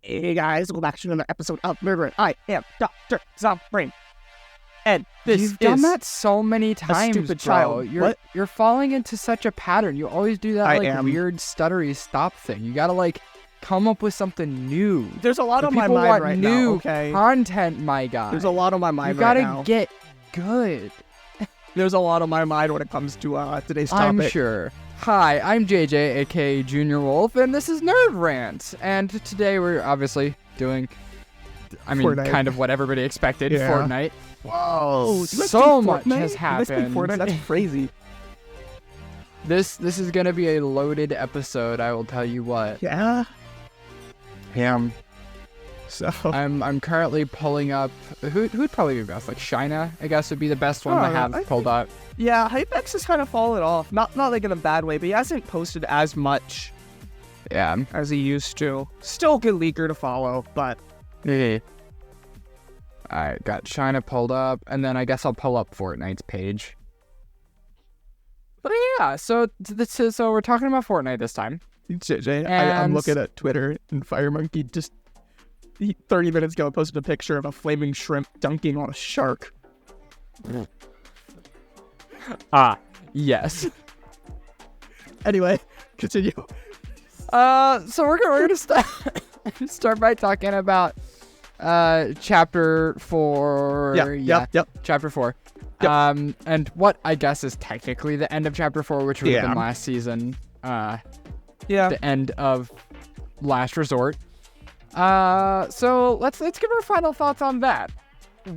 Hey guys, welcome back to another episode of Murder. I am Dr. Zombrain. And this You've done that so many times, stupid bro. child. You're falling into such a pattern. You always do that weird stuttery stop thing. You gotta come up with something new. There's a lot on my People mind want right new now, okay? content, my guy. There's a lot on my mind You right gotta now. get good. There's a lot on my mind when it comes to today's topic. I'm sure. Hi, I'm JJ, aka Junior Wolf, and this is Nerd Rant. And today we're obviously doing, Fortnite. kind of what everybody expected, Yeah. Fortnite. Whoa, So much has happened. Fortnite? That's crazy. This is gonna be a loaded episode, I will tell you what. Yeah. So I'm currently pulling up who'd probably be best? Shina, I guess, would be the best one to have pulled up. yeah, Hypex has kind of fallen off. Not in a bad way, but he hasn't posted as much Yeah. as he used to. Still a good leaker to follow, but Alright, got Shina pulled up, and then I guess I'll pull up Fortnite's page. But yeah, so we're talking about Fortnite this time. JJ, I'm And- looking at Twitter, and Fire Monkey just 30 minutes ago posted a picture of a flaming shrimp dunking on a shark. Yes. Anyway, continue. So we're gonna start by talking about chapter 4. Yep. Chapter 4. Yep. And what I guess is technically the end of chapter 4, which would have been last season. The end of Last Resort. So let's give our final thoughts on that.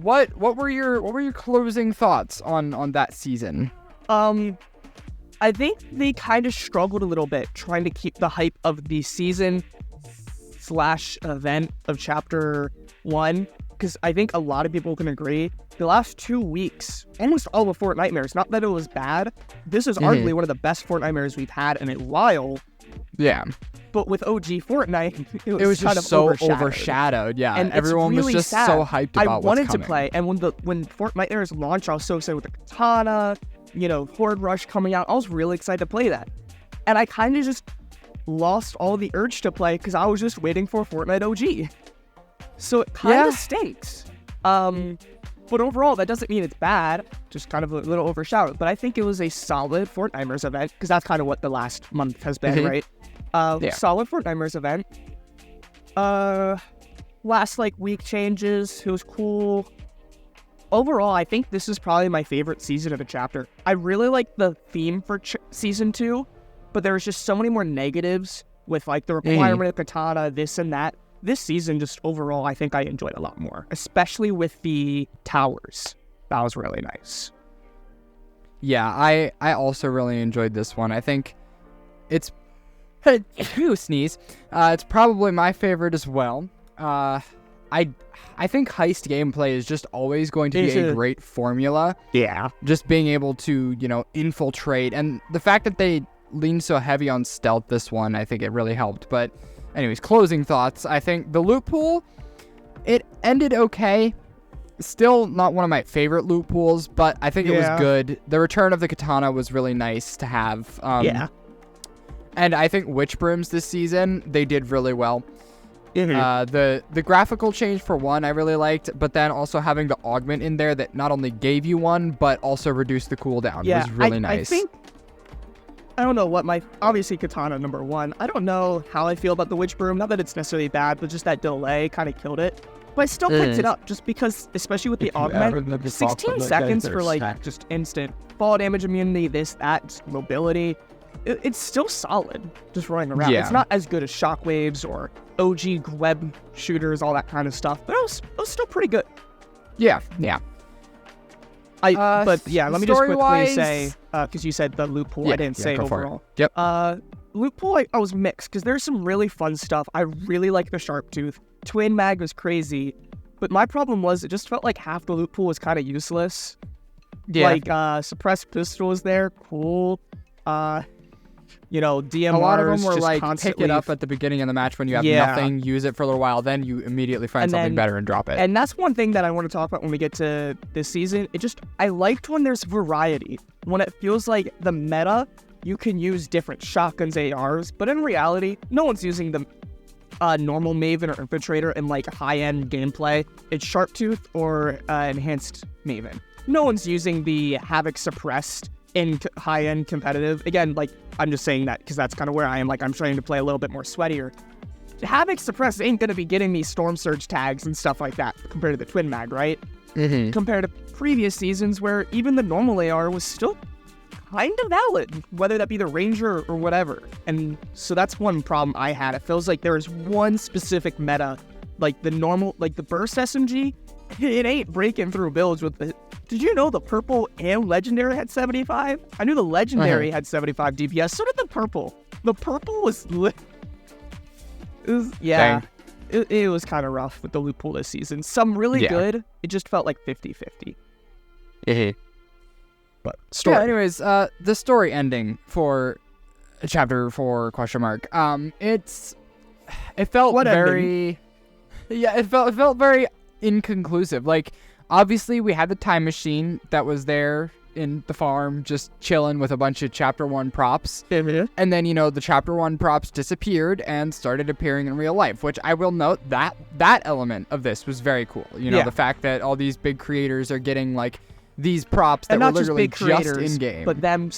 What were your closing thoughts on that season? I think they kind of struggled a little bit trying to keep the hype of the season / event of chapter 1, because I think a lot of people can agree the last 2 weeks, almost all of Fortnitemares, not that it was bad, this is arguably one of the best Fortnitemares we've had in a while. Yeah. But with OG Fortnite, it was just kind of so overshadowed. Yeah, And everyone it's really was just sad. so hyped about I what's wanted coming. to play, and when Fortnitemares launched, I was so excited with the katana, Horde Rush coming out. I was really excited to play that. And I kind of just lost all the urge to play because I was just waiting for Fortnite OG. So it kind of stinks. But overall, that doesn't mean it's bad, just kind of a little overshadowed. But I think it was a solid Fortnitemares event, because that's kind of what the last month has been, right? Solid Fortnitemares event. Last week changes, it was cool. Overall, I think this is probably my favorite season of a chapter. I really like the theme for season 2, but there was just so many more negatives with the requirement of katana, this and that. This season, just overall, I think I enjoyed a lot more, especially with the towers. That was really nice. Yeah, I also really enjoyed this one. I think it's sneeze. It's probably my favorite as well. I think heist gameplay is just always going to be a great formula. Yeah. Just being able to, infiltrate, and the fact that they leaned so heavy on stealth this one, I think it really helped. But anyways, closing thoughts. I think the loot pool, it ended okay. Still not one of my favorite loot pools, but I think it was good. The return of the katana was really nice to have. And I think Witch Brims this season, they did really well. The graphical change for one I really liked, but then also having the augment in there that not only gave you one, but also reduced the cooldown was really nice. I don't know what obviously katana number 1. I don't know how I feel about the Witch Broom. Not that it's necessarily bad, but just that delay kind of killed it. But I still picked it up just because, especially with the augment, 16 seconds for just instant fall damage immunity, this, that, just mobility. It's still solid just running around. Yeah. It's not as good as shockwaves or OG web shooters, all that kind of stuff, but it was still pretty good. Yeah. Let me just quickly say, story-wise, because you said the loot pool, I didn't say overall. Yep. Loot pool, I was mixed, because there's some really fun stuff. I really like the Sharp Tooth. Twin Mag was crazy, but my problem was it just felt like half the loot pool was kind of useless. Yeah. Suppressed pistol was there, cool. DMRs, a lot of them were just pick constantly it up at the beginning of the match when you have nothing, use it for a little while, then you immediately find something better and drop it. And that's one thing that I want to talk about when we get to this season. I liked when there's variety, when it feels like the meta, you can use different shotguns, ARs, but in reality, no one's using them normal Maven or Infiltrator in like high-end gameplay, it's Sharptooth or Enhanced Maven. No one's using the Havoc Suppressed in high-end competitive. Again, like, I'm just saying that because that's kind of where I am. Like, I'm trying to play a little bit more sweatier. Havoc Suppressed ain't going to be getting me Storm Surge tags and stuff like that compared to the Twin Mag, right? Compared to previous seasons where even the normal AR was still kind of valid, whether that be the Ranger or whatever. And so that's one problem I had. It feels like there is one specific meta, like the normal, like the Burst SMG, it ain't breaking through builds with the... Did you know the purple and legendary had 75? I knew the legendary had 75 DPS. So did the purple. The purple was... It was kind of rough with the loot pool this season. Some really good. It just felt like 50-50. But story. Yeah, anyways, the story ending for chapter 4 ? It felt What very ending? Yeah, it felt very inconclusive. Like, obviously we had the time machine that was there in the farm just chilling with a bunch of chapter 1 props. And then, you know, the chapter 1 props disappeared and started appearing in real life, which I will note that element of this was very cool. You know, the fact that all these big creators are getting like these props that were literally just in game, but them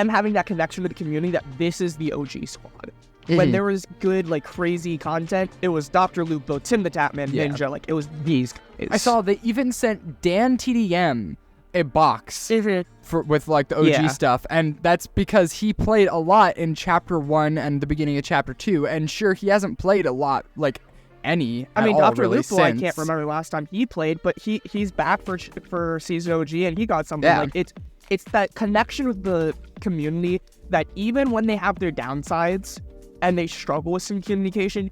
having that connection to the community that this is the OG squad. When there was good, like, crazy content, it was Dr. Lupo, Tim the Tapman, Ninja, like, it was these guys. I saw they even sent Dan TDM a box with like the OG stuff, and that's because he played a lot in chapter 1 and the beginning of chapter 2, and sure, he hasn't played a lot, like, any I mean, all, Dr. really, Lupo, I can't remember the last time he played, but he's back for season OG, and he got something. Like, it's that connection with the community that even when they have their downsides and they struggle with some communication,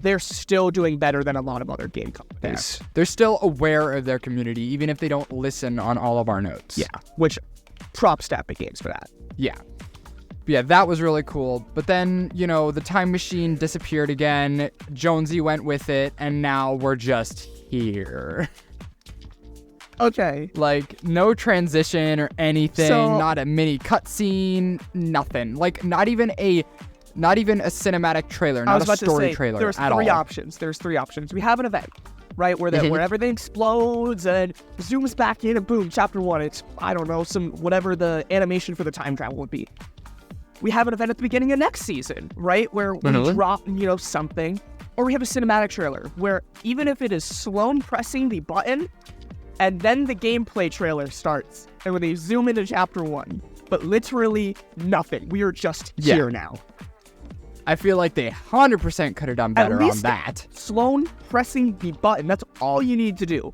they're still doing better than a lot of other game companies. They're still aware of their community, even if they don't listen on all of our notes. Yeah, which props to Epic Games for that. Yeah, that was really cool. But then, you know, the time machine disappeared again. Jonesy went with it, and now we're just here. Okay. Like, no transition or anything, not a mini cutscene, nothing. Like, not even a cinematic trailer, not a story trailer there's at all. There's three options. We have an event, right, where everything explodes and zooms back in and boom, chapter 1. It's, I don't know, whatever the animation for the time travel would be. We have an event at the beginning of next season, right, where we drop, you know, something. Or we have a cinematic trailer where even if it is Sloan pressing the button and then the gameplay trailer starts and when they zoom into chapter 1, but literally nothing. We are just here now. I feel like they 100% could have done better on that. Sloan pressing the button, that's all you need to do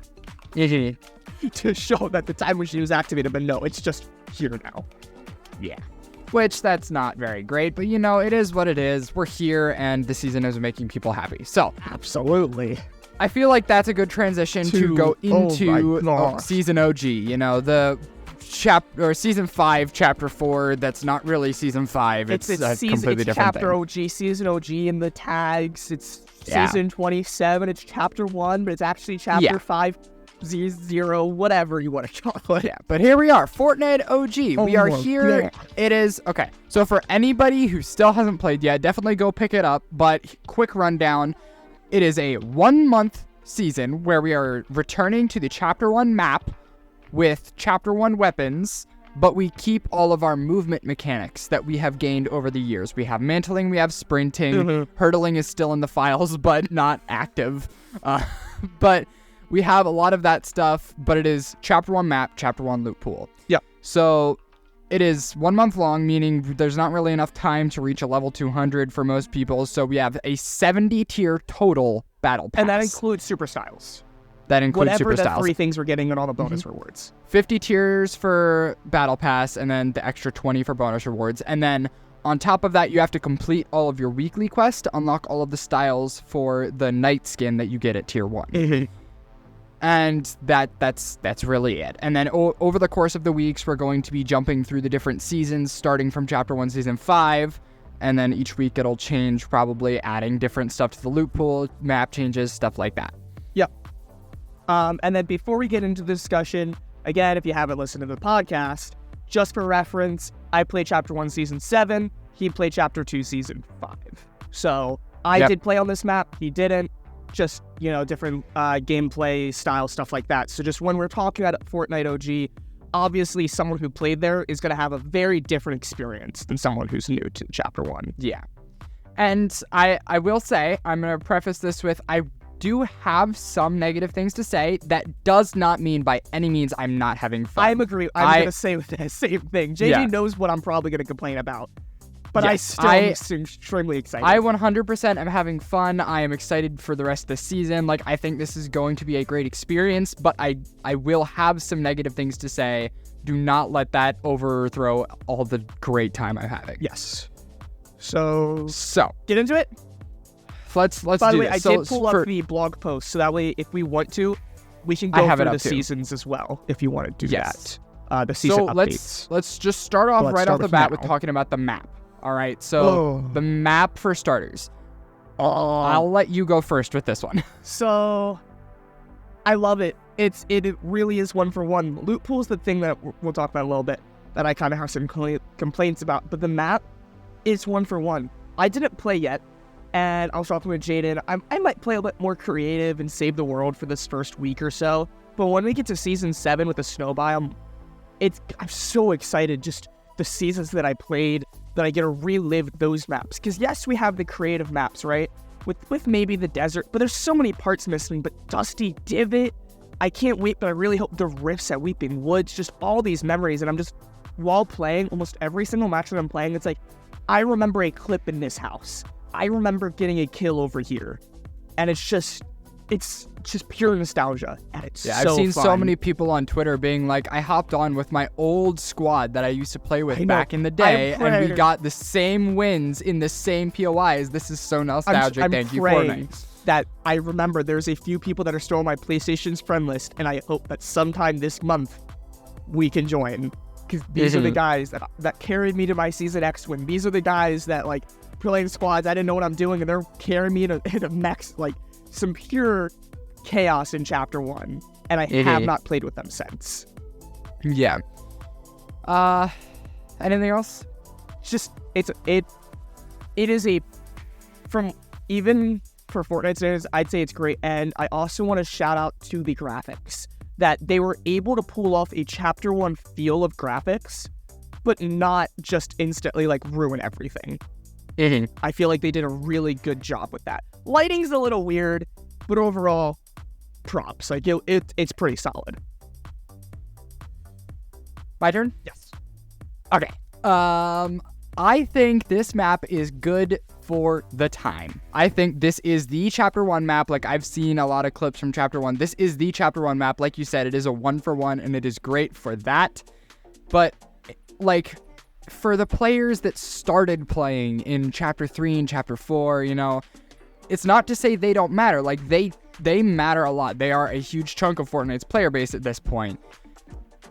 to show that the time machine was activated, but no, it's just here now. Yeah. Which, that's not very great, but you know, it is what it is. We're here, and the season is making people happy. So, absolutely. I feel like that's a good transition to go into season OG. You know, the season 5, chapter 4. That's not really season 5. It's a completely different chapter thing. OG, season OG in the tags. It's season 27. It's chapter 1, but it's actually chapter 5. 0, whatever you want to call it. Yeah, but here we are, Fortnite OG. We are here. Yeah. It is, okay, so for anybody who still hasn't played yet, definitely go pick it up, but quick rundown. It is a 1-month season where we are returning to the Chapter 1 map with Chapter 1 weapons, but we keep all of our movement mechanics that we have gained over the years. We have mantling, we have sprinting, hurdling is still in the files, but not active. But we have a lot of that stuff, but it is Chapter 1 map, Chapter 1 loot pool. Yeah. So it is 1 month long, meaning there's not really enough time to reach a level 200 for most people. So we have a 70 tier total battle pass. And that includes super styles. That includes whatever super styles. Whatever the 3 things we're getting and all the bonus rewards. 50 tiers for battle pass, and then the extra 20 for bonus rewards. And then on top of that, you have to complete all of your weekly quests to unlock all of the styles for the night skin that you get at tier 1. And that's really it. And then over the course of the weeks, we're going to be jumping through the different seasons, starting from Chapter 1, Season 5. And then each week it'll change, probably adding different stuff to the loot pool, map changes, stuff like that. Yep. And then before we get into the discussion, again, if you haven't listened to the podcast, just for reference, I played Chapter 1, Season 7. He played Chapter 2, Season 5. So I did play on this map. He didn't. Just, different gameplay style, stuff like that. So just when we're talking about Fortnite OG, obviously someone who played there is going to have a very different experience than someone who's new to Chapter 1. Yeah. And I will say, I'm going to preface this with, I do have some negative things to say. That does not mean by any means I'm not having fun. I'm going to say the same thing. JJ knows what I'm probably going to complain about. But I still am extremely excited. I 100% am having fun. I am excited for the rest of the season. Like, I think this is going to be a great experience, but I will have some negative things to say. Do not let that overthrow all the great time I'm having. Yes. So get into it. Let's By do the way, this. I did pull up the blog post, so that way, if we want to, we can go through the seasons as well, if you want to do that. The season updates. Let's just start off right off the bat with talking about the map. All right, so the map for starters. I'll let you go first with this one. So, I love it. It really is one for one. Loot pool is the thing that we'll talk about a little bit that I kind of have some complaints about, but the map is one for one. I didn't play yet, and I was talking with Jaden. I might play a bit more creative and save the world for this first week or so, but when we get to Season 7 with the snow biome, I'm so excited. Just the seasons that I played, that I get to relive those maps. Because yes, we have the creative maps, right? With maybe the desert, but there's so many parts missing. But Dusty Divot, I can't wait, but I really hope the rifts at Weeping Woods, just all these memories. And I'm just, while playing, almost every single match that I'm playing, it's like, I remember a clip in this house. I remember getting a kill over here. And it's just pure nostalgia, and it's I've seen so many people on Twitter being like, I hopped on with my old squad that I used to play with back in the day, and we got the same wins in the same POIs. This is so nostalgic. Thank you, Fortnite. That I remember there's a few people that are still on my PlayStation's friend list, and I hope that sometime this month we can join, because these are the guys that carried me to my Season X win. These are the guys that, like, playing squads, I didn't know what I'm doing, and they're carrying me in a max, like, some pure chaos in Chapter 1, and I have not played with them since. Yeah. Anything else? Just it is from even for Fortnite standards, I'd say it's great, and I also want to shout out to the graphics, that they were able to pull off a Chapter 1 feel of graphics, but not just instantly like ruin everything. I feel like they did a really good job with that. Lighting's a little weird, but overall, props. Like, it's pretty solid. My turn? Yes. Okay. I think this map is good for the time. I think this is the Chapter 1 map. Like, I've seen a lot of clips from Chapter 1. This is the Chapter 1 map. Like you said, it is a 1-for-1, and it is great for that. But, like, for the players that started playing in Chapter 3 and Chapter 4, it's not to say they don't matter. Like, they matter a lot. They are a huge chunk of Fortnite's player base at this point.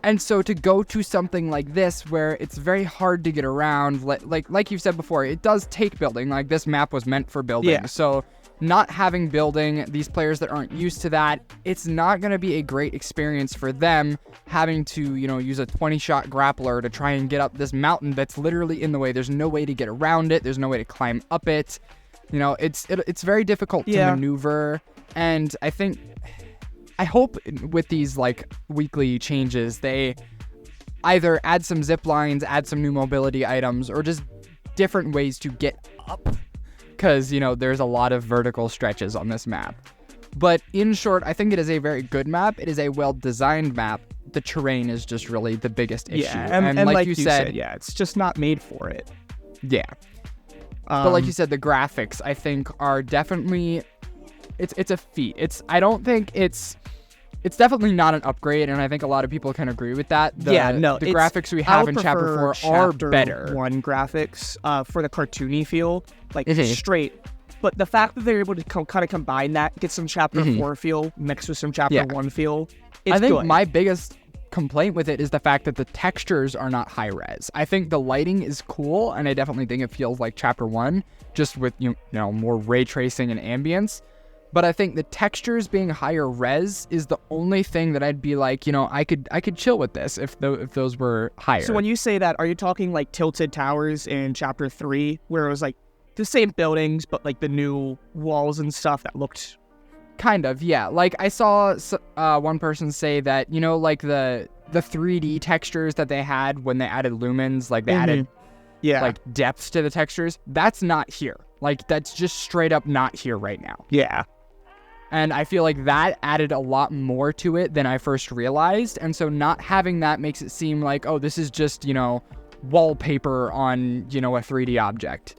And so to go to something like this, where it's very hard to get around, like you've said before, it does take building. Like, this map was meant for building. Yeah. So not having building, these players that aren't used to that, it's not going to be a great experience for them having to, use a 20-shot grappler to try and get up this mountain that's literally in the way. There's no way to get around it. There's no way to climb up it. It's very difficult to maneuver. And I hope with these, like, weekly changes, they either add some zip lines, add some new mobility items, or just different ways to get up. Because, there's a lot of vertical stretches on this map. But in short, I think it is a very good map. It is a well-designed map. The terrain is just really the biggest issue. Yeah, and like you said, it's just not made for it. Yeah. But like you said, the graphics, I think, are definitely... It's a feat. I don't think it's definitely not an upgrade, and I think a lot of people can agree with that. The graphics we have in Chapter 4 are better. Chapter 1 graphics for the cartoony feel, like straight. But the fact that they're able to kind of combine that, get some Chapter 4 feel mixed with some Chapter 1 feel, it's good. I think my biggest complaint with it is the fact that the textures are not high res. I think the lighting is cool, and I definitely think it feels like Chapter 1, just with more ray tracing and ambience. But I think the textures being higher res is the only thing that I'd be like, I could chill with this if those were higher. So when you say that, are you talking like Tilted Towers in Chapter 3, where it was like the same buildings, but like the new walls and stuff that looked kind of, yeah. Like I saw one person say that, you know, like the 3D textures that they had when they added lumens, like they added like depth to the textures, that's not here. Like that's just straight up not here right now. Yeah. And I feel like that added a lot more to it than I first realized. And so not having that makes it seem like, oh, this is just, you know, wallpaper on, you know, a 3D object.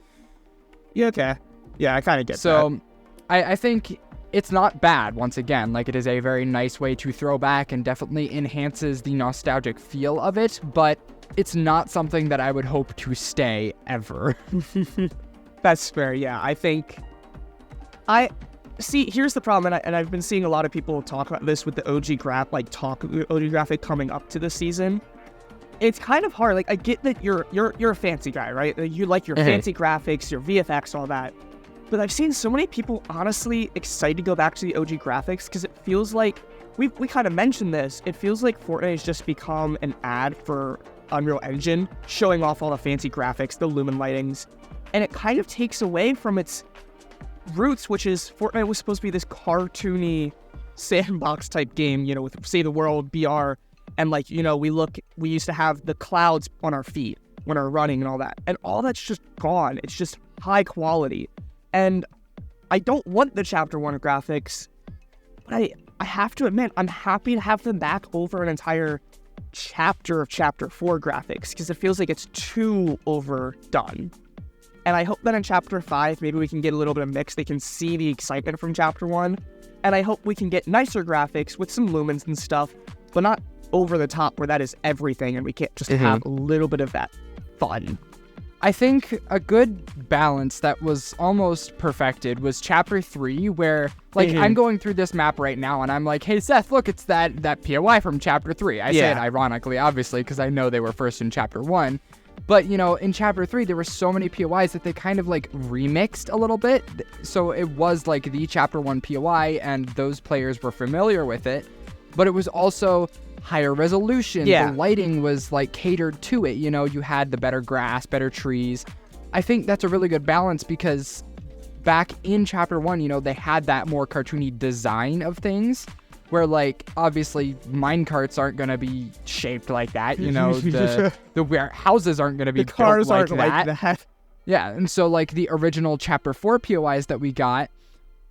Yeah, okay. Yeah, I kind of get that. So I think it's not bad, once again. Like, it is a very nice way to throw back and definitely enhances the nostalgic feel of it, but it's not something that I would hope to stay ever. That's fair, yeah. I think... See, here's the problem, and I've been seeing a lot of people talk about this with the OG graphic coming up to the season. It's kind of hard. Like, I get that you're a fancy guy, right? You like your fancy graphics, your VFX, all that. But I've seen so many people honestly excited to go back to the OG graphics because it feels like, we kind of mentioned this, it feels like Fortnite has just become an ad for Unreal Engine, showing off all the fancy graphics, the lumen lightings, and it kind of takes away from its roots, which is Fortnite was supposed to be this cartoony sandbox type game, you know, with Save the World, BR, and like, you know, we used to have the clouds on our feet when we're running and all that, and all that's just gone. It's just high quality, and I don't want the Chapter 1 graphics, but I have to admit, I'm happy to have them back over an entire chapter of Chapter 4 graphics, because it feels like it's too overdone. And I hope that in Chapter 5, maybe we can get a little bit of mix. They can see the excitement from Chapter 1. And I hope we can get nicer graphics with some lumens and stuff, but not over the top where that is everything and we can't just have a little bit of that fun. I think a good balance that was almost perfected was Chapter 3, where, like, I'm going through this map right now, and I'm like, hey, Seth, look, it's that POI from Chapter 3. I say it ironically, obviously, because I know they were first in Chapter 1. But, you know, in Chapter 3, there were so many POIs that they kind of, like, remixed a little bit. So it was, like, the Chapter 1 POI, and those players were familiar with it. But it was also higher resolution. Yeah. The lighting was, like, catered to it. You know, you had the better grass, better trees. I think that's a really good balance because back in Chapter 1, you know, they had that more cartoony design of things. Where, like, obviously, minecarts aren't going to be shaped like that, you know, the warehouses aren't going to be the cars built aren't like that. Yeah, and so, like, the original Chapter 4 POIs that we got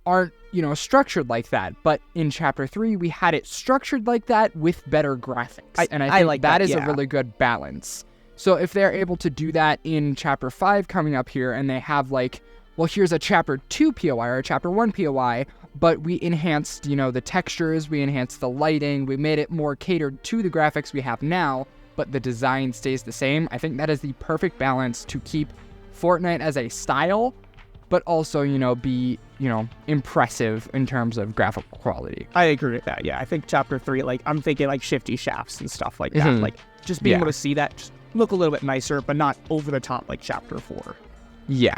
aren't, you know, structured like that. But in Chapter 3, we had it structured like that with better graphics. And I think like that is a really good balance. So if they're able to do that in Chapter 5 coming up here, and they have, like, well, here's a Chapter 2 POI or a Chapter 1 POI, but we enhanced, you know, the textures, we enhanced the lighting, we made it more catered to the graphics we have now, but the design stays the same. I think that is the perfect balance to keep Fortnite as a style, but also, you know, be, you know, impressive in terms of graphical quality. I agree with that, yeah. I think Chapter 3, like, I'm thinking, like, shifty shafts and stuff like that. Like, just being able to see that just look a little bit nicer, but not over the top like Chapter 4. Yeah.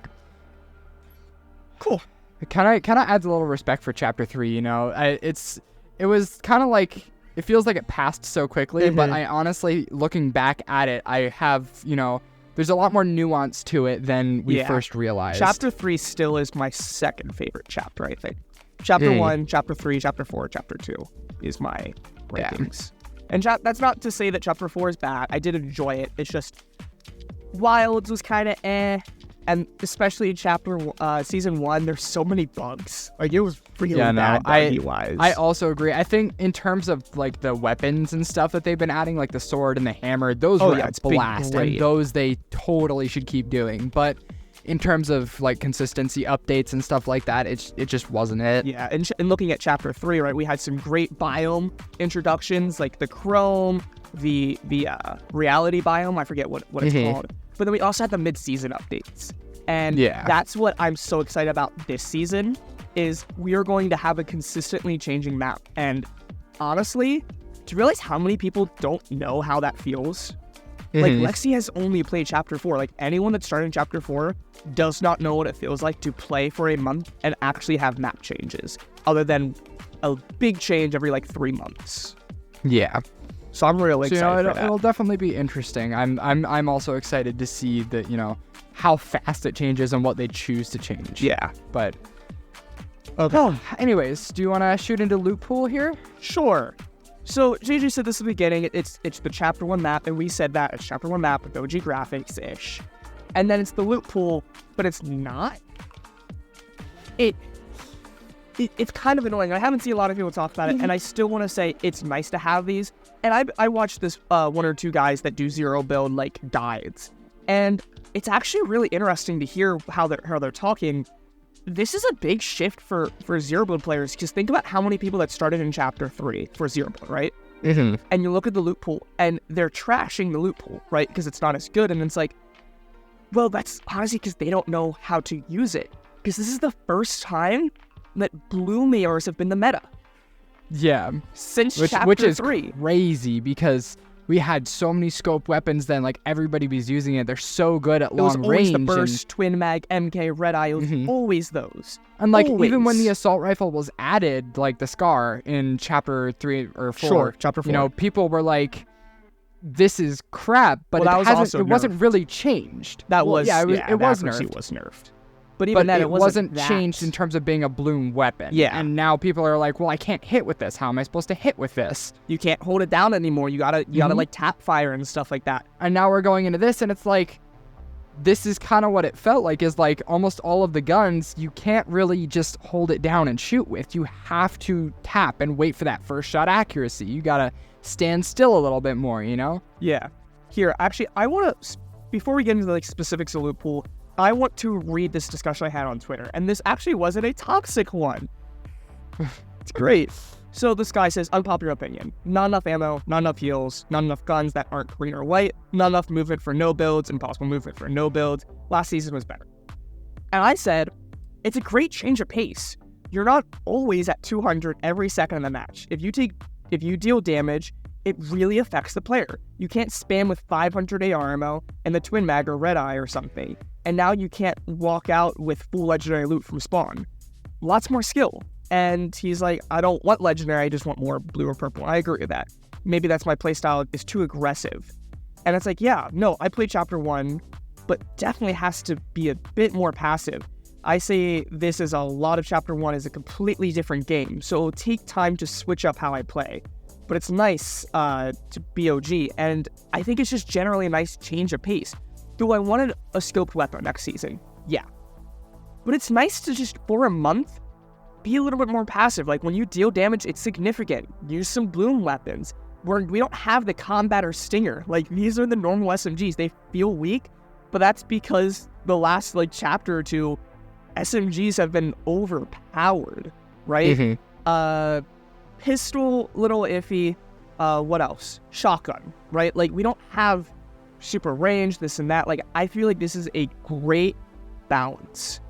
Cool. It kind of adds a little respect for Chapter 3, you know. It was kind of like, it feels like it passed so quickly, but I honestly, looking back at it, I have, you know, there's a lot more nuance to it than we first realized. Chapter 3 still is my second favorite chapter, I think. Chapter 1, Chapter 3, Chapter 4, Chapter 2 is my rankings. And that's not to say that Chapter 4 is bad. I did enjoy it. It's just, Wilds was kind of eh. And especially in Season 1, there's so many bugs. Like, it was really bad buggy-wise. I also agree. I think in terms of, like, the weapons and stuff that they've been adding, like the sword and the hammer, those were a blast. And those they totally should keep doing. But in terms of, like, consistency updates and stuff like that, it just wasn't it. Yeah, and looking at Chapter 3, right, we had some great biome introductions, like the Chrome, the reality biome, I forget what it's called. But then we also had the mid-season updates. And that's what I'm so excited about this season, is we are going to have a consistently changing map. And honestly, to realize how many people don't know how that feels, like, Lexi has only played Chapter 4. Like, anyone that's starting Chapter 4 does not know what it feels like to play for a month and actually have map changes, other than a big change every, like, 3 months. Yeah. So I'm really excited for that. It'll definitely be interesting. I'm also excited to see that, you know, how fast it changes and what they choose to change. Yeah. But Okay. oh, anyways, do you want to shoot into loot pool here? Sure. So JJ said this at the beginning. It's the chapter 1 map, and we said that it's chapter 1 map with OG graphics ish, and then it's the loot pool, but it's not. It's kind of annoying. I haven't seen a lot of people talk about it, and I still want to say it's nice to have these. And I watched this one or two guys that do zero build like guides, and it's actually really interesting to hear how they're talking. This is a big shift for zero build players, because think about how many people that started in chapter 3 for zero build, right? Mm-hmm. And you look at the loot pool, and they're trashing the loot pool, right? Because it's not as good, and it's like, well, that's honestly because they don't know how to use it. Because this is the first time that blue mirrors have been the meta Yeah. since Which chapter is 3. crazy, because we had so many scope weapons then, like everybody was using it. They're so good at It was long always range. the burst, twin mag, MK, red eye. It was always those. And like even when Always. the assault rifle was added, like the SCAR in chapter 3 or 4, Sure, chapter 4. you know, people were like, "This is crap," but Well, that was also it wasn't nerfed. really changed. That Well, was it the was accuracy nerfed. was nerfed. But even But then, it wasn't changed in terms of being a bloom weapon. Yeah. And now people are like, well, I can't hit with this. How am I supposed to hit with this? You can't hold it down anymore. You gotta like tap fire and stuff like that. And now we're going into this, and it's like, this is kind of what it felt like, is like almost all of the guns, you can't really just hold it down and shoot with. You have to tap and wait for that first shot accuracy. You gotta stand still a little bit more, you know? Yeah. Here, actually, I want to, before we get into the like specifics of loot pool, I want to read this discussion I had on Twitter, and this actually wasn't a toxic one. It's great. So this guy says, unpopular opinion, not enough ammo, not enough heals, not enough guns that aren't green or white, not enough movement for no builds, impossible movement for no builds. Last season was better. And I said, it's a great change of pace. You're not always at 200 every second of the match. If you deal damage, it really affects the player. You can't spam with 500 AR ammo and the twin mag or red eye or something, and now you can't walk out with full legendary loot from spawn. Lots more skill. And he's like, I don't want legendary, I just want more blue or purple. I agree with that. Maybe that's my playstyle is too aggressive. And it's like, yeah, no, I played chapter 1, but definitely has to be a bit more passive. I say this is a lot of chapter 1 is a completely different game, so it'll take time to switch up how I play. But it's nice to be OG, and I think it's just generally a nice change of pace. Do I want a scoped weapon next season? Yeah. But it's nice to just, for a month, be a little bit more passive. Like, when you deal damage, it's significant. Use some bloom weapons. We don't have the combat or stinger. Like, these are the normal SMGs. They feel weak, but that's because the last, like, chapter or two, SMGs have been overpowered, right? Pistol, little iffy. What else? Shotgun, right? Like, we don't have super range, this and that. Like, I feel like this is a great balance.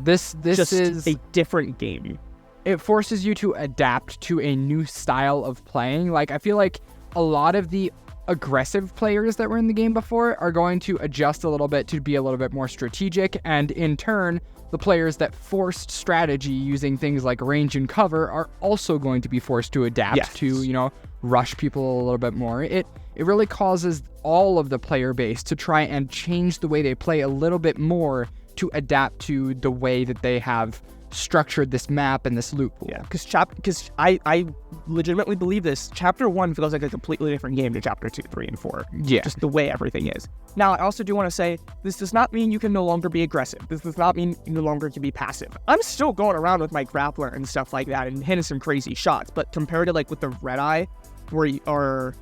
This just is a different game. It forces you to adapt to a new style of playing. Like, I feel like a lot of the aggressive players that were in the game before are going to adjust a little bit to be a little bit more strategic, and in turn, the players that forced strategy using things like range and cover are also going to be forced to adapt to, you know, rush people a little bit more. It really causes all of the player base to try and change the way they play a little bit more to adapt to the way that they have structured this map and this loot pool. Yeah, because I legitimately believe this. Chapter 1 feels like a completely different game to chapter 2, 3, and 4. Yeah. Just the way everything is. Now, I also do want to say, this does not mean you can no longer be aggressive. This does not mean you no longer can be passive. I'm still going around with my grappler and stuff like that and hitting some crazy shots, but compared to like with the red eye, or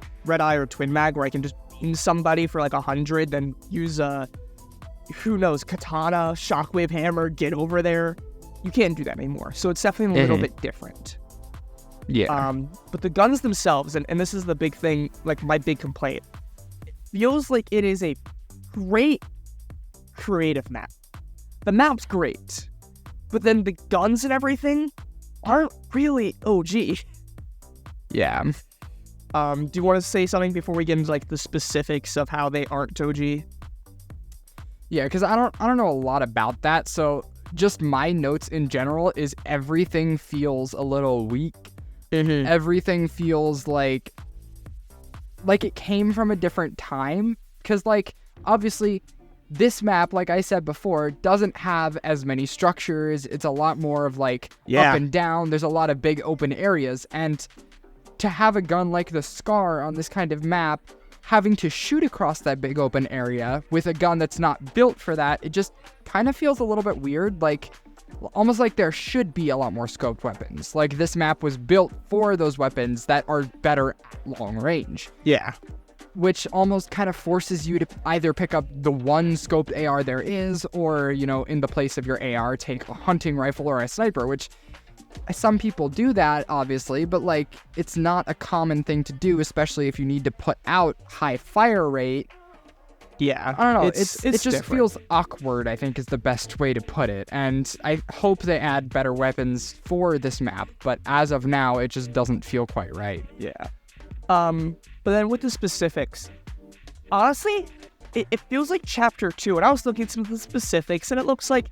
twin mag, where I can just ping somebody for like 100, then use who knows, katana, shockwave hammer, get over there. You can't do that anymore. So it's definitely a little bit different. Yeah. But the guns themselves, and this is the big thing, like my big complaint, it feels like it is a great creative map. The map's great, but then the guns and everything aren't really OG. Yeah. Do you want to say something before we get into like the specifics of how they aren't OG? Yeah, because I don't know a lot about that, so just my notes in general is everything feels a little weak. Everything feels like it came from a different time, because like obviously this map, like I said before, doesn't have as many structures. It's a lot more of like Yeah. up and down. There's a lot of big open areas. And to have a gun like the Scar on this kind of map, having to shoot across that big open area with a gun that's not built for that, it just kind of feels a little bit weird. Like, almost like there should be a lot more scoped weapons. Like, this map was built for those weapons that are better at long range. Yeah. Which almost kind of forces you to either pick up the one scoped AR there is, or, you know, in the place of your AR, take a hunting rifle or a sniper, which some people do that, obviously, but, like, it's not a common thing to do, especially if you need to put out high fire rate. Yeah. I don't know. It's it just different. feels awkward, I think, is the best way to put it. And I hope they add better weapons for this map, but as of now, it just doesn't feel quite right. Yeah. But then with the specifics, honestly, it feels like Chapter 2, and I was looking at some of the specifics, and it looks like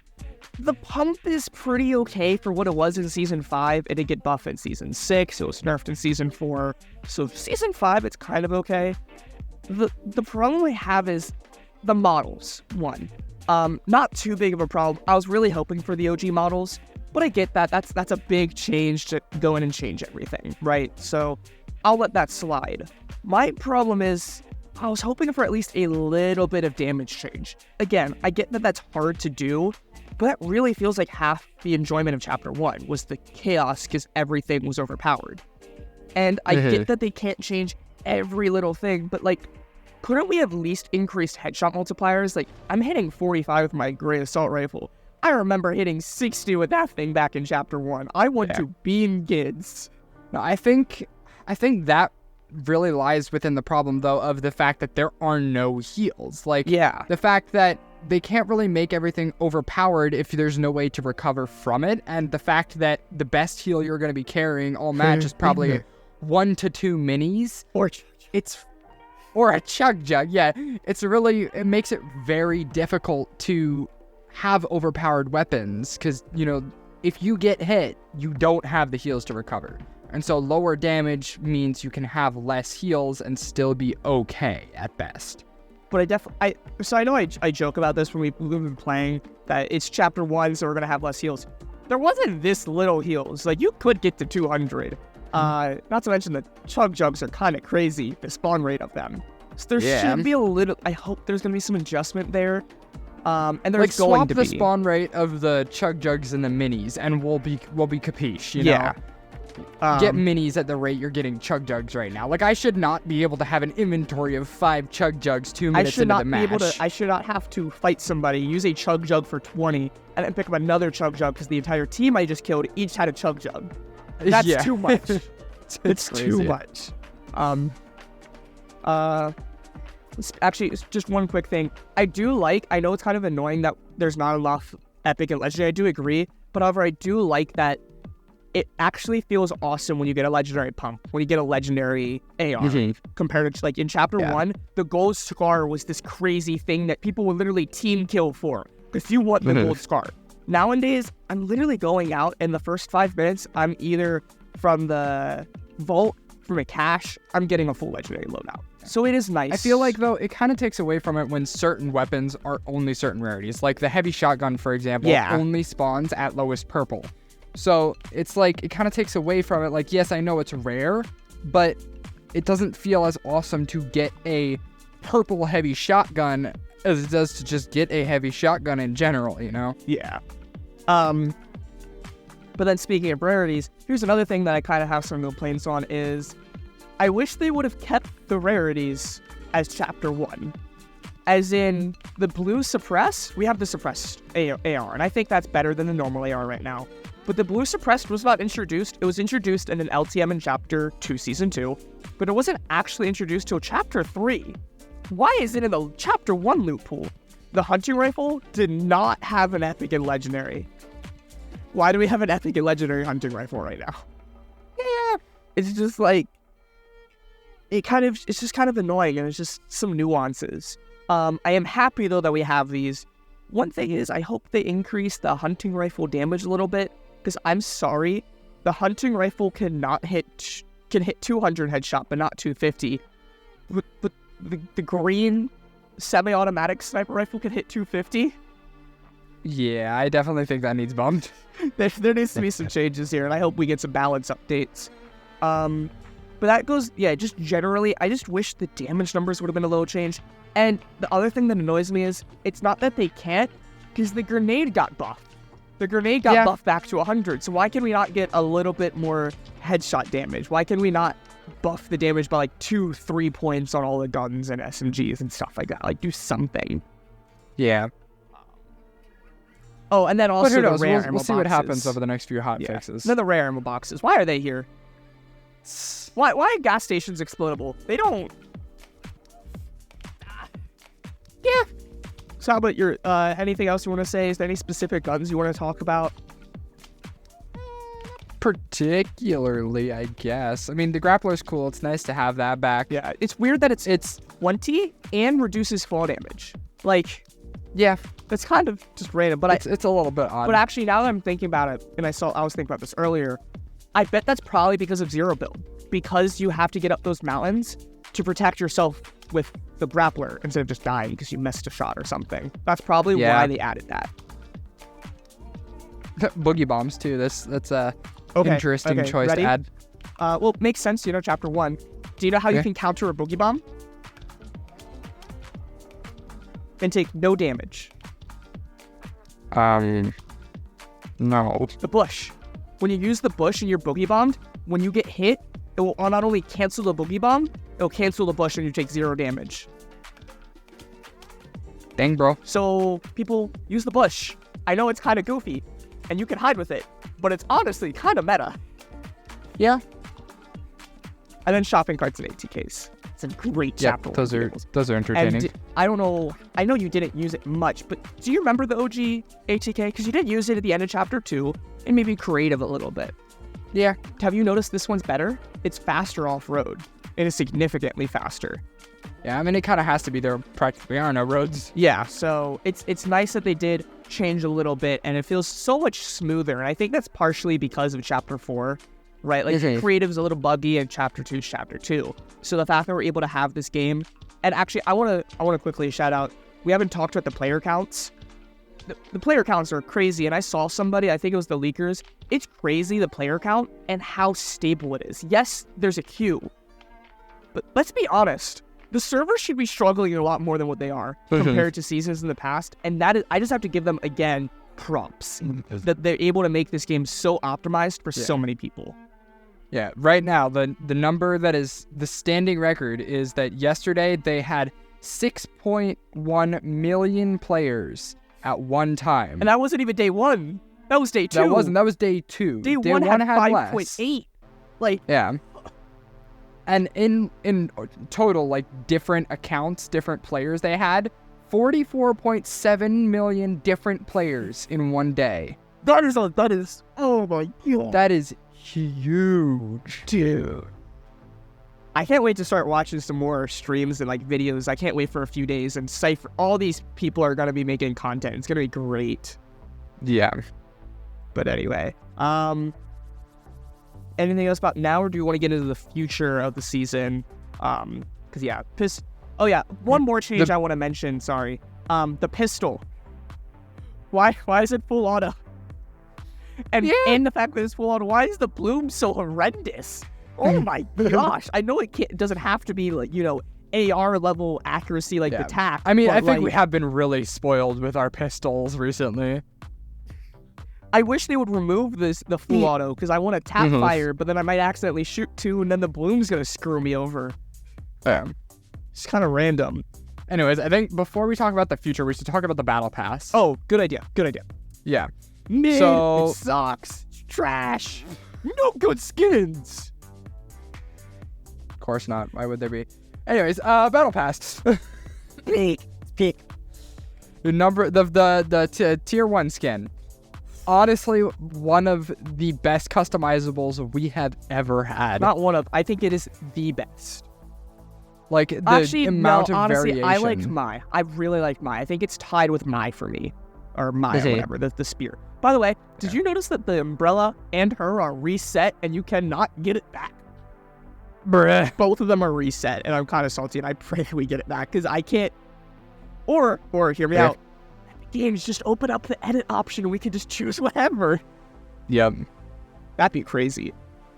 the pump is pretty okay for what it was in Season 5. It did get buffed in Season 6, it was nerfed in Season 4, so Season 5, it's kind of okay. The problem I have is the models, one. Not too big of a problem. I was really hoping for the OG models, but I get that. That's a big change to go in and change everything, right? So I'll let that slide. My problem is I was hoping for at least a little bit of damage change. Again, I get that that's hard to do, but that really feels like half the enjoyment of Chapter 1 was the chaos because everything was overpowered. And I get that they can't change every little thing, but, like, couldn't we have at least increased headshot multipliers? Like, I'm hitting 45 with my Great Assault Rifle. I remember hitting 60 with that thing back in Chapter 1. I want to beam kids. No, I think that really lies within the problem, though, of the fact that there are no heals. Like, the fact that they can't really make everything overpowered if there's no way to recover from it, and the fact that the best heal you're going to be carrying all match is probably 1 to 2 minis. Or a chug jug, yeah. It makes it very difficult to have overpowered weapons, because, you know, if you get hit, you don't have the heals to recover. And so lower damage means you can have less heals and still be okay at best. But I know I joke about this when we've been playing, that it's Chapter 1, so we're going to have less heals. There wasn't this little heals. Like, you could get to 200. Not to mention the chug jugs are kind of crazy, the spawn rate of them. So there should be a little, I hope there's going to be some adjustment there. And there's like, going swap to the be. spawn rate of the chug jugs and the minis, and we'll be capiche, you know? Get minis at the rate you're getting chug jugs right now. Like, I should not be able to have an inventory of 5 chug jugs 2 minutes into the match. I should not have to fight somebody, use a chug jug for 20, and then pick up another chug jug because the entire team I just killed each had a chug jug. That's too much. It's crazy. too much. Actually, it's just one quick thing. I know it's kind of annoying that there's not enough epic and legendary. I do agree, but however, I do like that it actually feels awesome when you get a legendary pump, when you get a legendary AR, compared to, like, in Chapter 1, the gold scar was this crazy thing that people would literally team kill for, because you want the gold scar. Nowadays, I'm literally going out, in the first 5 minutes, I'm either from the vault, from a cache, I'm getting a full legendary loadout. So it is nice. I feel like, though, it kind of takes away from it when certain weapons are only certain rarities. Like the heavy shotgun, for example, only spawns at lowest purple. So it's like, it kind of takes away from it. Like, yes, I know it's rare, but it doesn't feel as awesome to get a purple heavy shotgun as it does to just get a heavy shotgun in general, you know? Yeah. But then speaking of rarities, here's another thing that I kind of have some complaints on is I wish they would have kept the rarities as Chapter 1. As in, the blue suppress, we have the suppressed AR, and I think that's better than the normal AR right now. But the blue suppressed was not introduced. It was introduced in an LTM in Chapter 2, Season 2, but it wasn't actually introduced till Chapter 3. Why is it in the Chapter 1 loot pool? The hunting rifle did not have an epic and legendary. Why do we have an epic and legendary hunting rifle right now? Yeah, it's just like, it's just kind of annoying, and it's just some nuances. I am happy, though, that we have these. One thing is, I hope they increase the hunting rifle damage a little bit, because I'm sorry, the hunting rifle can hit 200 headshot, but not 250. But the green semi-automatic sniper rifle could hit 250. Yeah, I definitely think that needs bumped. There needs to be some changes here, and I hope we get some balance updates. But that goes, just generally, I just wish the damage numbers would have been a little changed. And the other thing that annoys me is, it's not that they can't, because the grenade got buffed. The grenade got buffed back to 100, so why can we not get a little bit more headshot damage? Why can we not buff the damage by like 2-3 points on all the guns and SMGs and stuff like that? Like, do something. Yeah. Oh, and then also But who knows? the rare We'll ammo see what boxes. happens over the next few hot fixes. Then the rare ammo boxes. Why are they here? Why are gas stations explodable? They don't... Yeah. So how about your, anything else you want to say? Is there any specific guns you want to talk about? Particularly, I guess. I mean, the Grappler's cool. It's nice to have that back. Yeah, it's weird that it's 20 and reduces fall damage. Like, yeah, that's kind of just random, but it's a little bit odd. But actually, now that I'm thinking about it, and I was thinking about this earlier, I bet that's probably because of zero build. Because you have to get up those mountains to protect yourself with the grappler instead of just dying because you missed a shot or something. That's probably why they added that. Boogie bombs too. That's a interesting choice ready? to add. Well, makes sense. You know, chapter 1. Do you know how you can counter a boogie bomb? And take no damage. No. The bush. When you use the bush and you're boogie bombed, when you get hit, it will not only cancel the boogie bomb, it'll cancel the bush and you take 0 damage. Dang, bro. So people use the bush. I know it's kind of goofy, and you can hide with it, but it's honestly kind of meta. Yeah. And then shopping carts and ATKs. It's a great chapter. Those are entertaining. And I don't know. I know you didn't use it much, but do you remember the OG ATK? Because you did use it at the end of chapter 2, and maybe creative a little bit. Yeah. Have you noticed this one's better? It's faster off-road. It is significantly faster. Yeah, I mean, it kind of has to be. There practically are no roads. Yeah, so it's nice that they did change a little bit, and it feels so much smoother. And I think that's partially because of chapter 4, right? Like, creative's a little buggy, and chapter 2 is chapter 2. So the fact that we're able to have this game, and actually, I want to quickly shout out. We haven't talked about the player counts. The player counts are crazy, and I saw somebody, I think it was the leakers. It's crazy, the player count and how stable it is. Yes, there's a queue, but let's be honest. The servers should be struggling a lot more than what they are compared to seasons in the past. And that is, I just have to give them, again, props that they're able to make this game so optimized for so many people. Yeah, right now, the number that is the standing record is that yesterday they had 6.1 million players at one time. And that wasn't even day 1. That was day 2. That was day 2. Day 1 had 5.8. Like, yeah. And in total, like, different accounts, different players they had, 44.7 million different players in one day. That is, oh my God. That is huge. Dude. I can't wait to start watching some more streams and, like, videos. I can't wait for a few days. And Cypher, all these people are going to be making content. It's going to be great. Yeah. But anyway, anything else about now, or do you want to get into the future of the season? Because, yeah, one more change I want to mention, sorry. The pistol. Why is it full auto? And the fact that it's full auto, why is the bloom so horrendous? Oh my gosh. I know it doesn't have to be, like, you know, AR level accuracy like the TAC. I mean, I think we have been really spoiled with our pistols recently. I wish they would remove the full auto, because I want to tap fire, but then I might accidentally shoot 2, and then the bloom's going to screw me over. Yeah. It's kind of random. Anyways, I think before we talk about the future, we should talk about the battle pass. Oh, good idea. Yeah. Man, so, it sucks. It's trash. No good skins. Of course not. Why would there be? Anyways, battle pass. Pick. The number, the tier 1 skin. Honestly, one of the best customizables we have ever had. Not one of. I think it is the best. Like, the amount of honestly, variation. I liked Mai. I really liked Mai. I think it's tied with Mai for me. Or Mai, or whatever, the spear. By the way, did you notice that the umbrella and her are reset and you cannot get it back? Bruh. Both of them are reset, and I'm kind of salty, and I pray we get it back, because I can't Or hear me out. Games just open up the edit option and we can just choose whatever. Yep. That'd be crazy.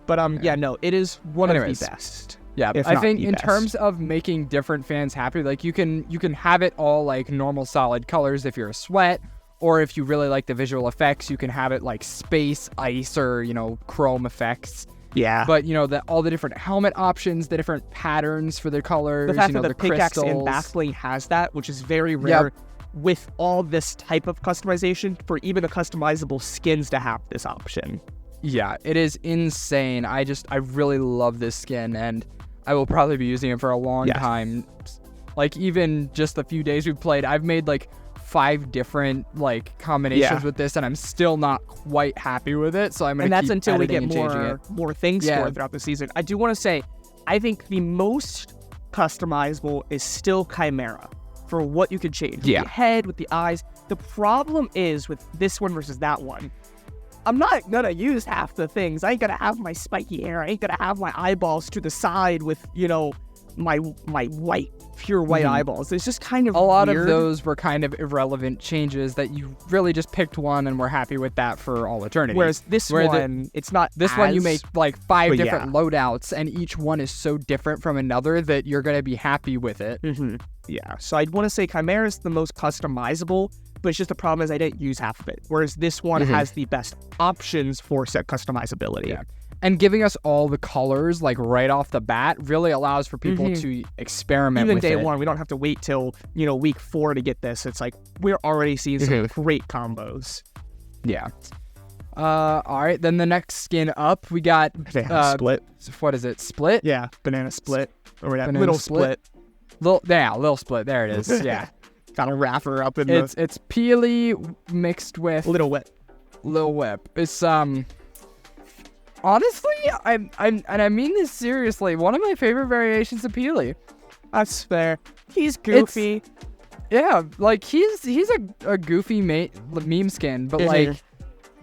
But yeah, no, it is one of the best. Yeah, I think in terms of making different fans happy, like you can have it all like normal solid colors if you're a sweat, or if you really like the visual effects, you can have it like space, ice, or chrome effects. Yeah. But all the different helmet options, the different patterns for the colors, the fact that the pickaxe and crystals. backbling has that, which is very rare with all this type of customization for even the customizable skins to have this option. Yeah, it is insane. I really love this skin, and I will probably be using it for a long time. Like, even just the few days we've played, I've made like 5 different like combinations with this, and I'm still not quite happy with it. So I'm gonna that's keep until we get it. more things for it throughout the season. I do want to say, I think the most customizable is still Chimera for what you could change. With the head, with the eyes. The problem is with this one versus that one, I'm not gonna use half the things. I ain't gonna have my spiky hair. I ain't gonna have my eyeballs to the side with, my white, pure white eyeballs. It's just kind of a lot weird. of those were kind of irrelevant changes that you really just picked one and were happy with that for all eternity. Whereas this one, it's not this one you make like 5 but different loadouts, and each one is so different from another that you're gonna be happy with it. Yeah, so I'd want to say Chimera is the most customizable, but it's just the problem is I didn't use half of it. Whereas this one has the best options for set customizability. Yeah. And giving us all the colors like right off the bat really allows for people to experiment with it. Even day one, we don't have to wait till, week 4 to get this. It's like we're already seeing some great combos. Yeah. All right, then the next skin up, we got Split. What is it? Split? Yeah, banana split. Or that Banana little split. Little split. There it is. Yeah. Got a wrapper up in it's Peely mixed with Little Whip. Lil Whip. It's honestly, I mean this seriously, one of my favorite variations of Peely. That's fair. He's goofy. Yeah, like he's a goofy meme skin, but like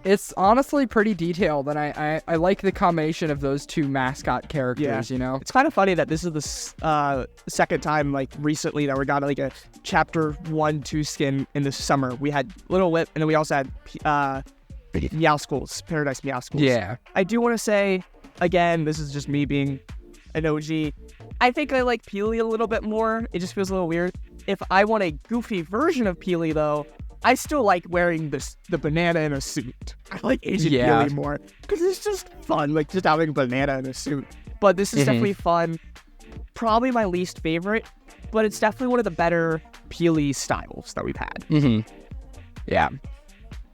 it's honestly pretty detailed, and I like the combination of those two mascot characters, It's kind of funny that this is the second time, like, recently that we got, like, a Chapter 1-2 skin in the summer. We had Little Whip, and then we also had Meowscles, Paradise Meowscles. Yeah. I do want to say, again, this is just me being an OG, I think I like Peely a little bit more. It just feels a little weird. If I want a goofy version of Peely, though, I still like wearing the banana in a suit. I like Agent Peely more because it's just fun, like just having a banana in a suit. But this is definitely fun. Probably my least favorite, but it's definitely one of the better Peely styles that we've had. Yeah.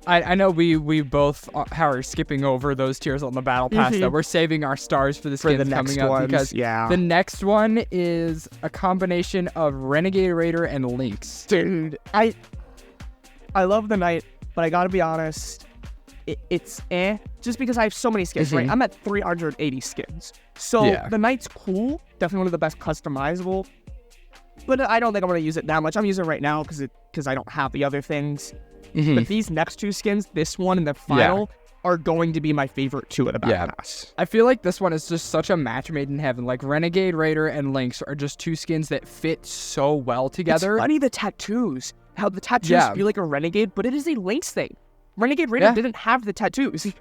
I know we both are skipping over those tiers on the battle pass, that we're saving our stars for the skins coming up because the next one is a combination of Renegade Raider and Lynx. Dude, I love the Knight, but I gotta be honest, it's just because I have so many skins, right? I'm at 380 skins. So the Knight's cool, definitely one of the best customizable, but I don't think I'm gonna use it that much. I'm using it right now because I don't have the other things. But these next 2 skins, this one and the final, are going to be my favorite 2 of the battle pass. I feel like this one is just such a match made in heaven. Like Renegade Raider and Lynx are just 2 skins that fit so well together. It's funny, the tattoos. How the tattoos feel like a Renegade, but it is a Lynx thing. Renegade Raider didn't have the tattoos.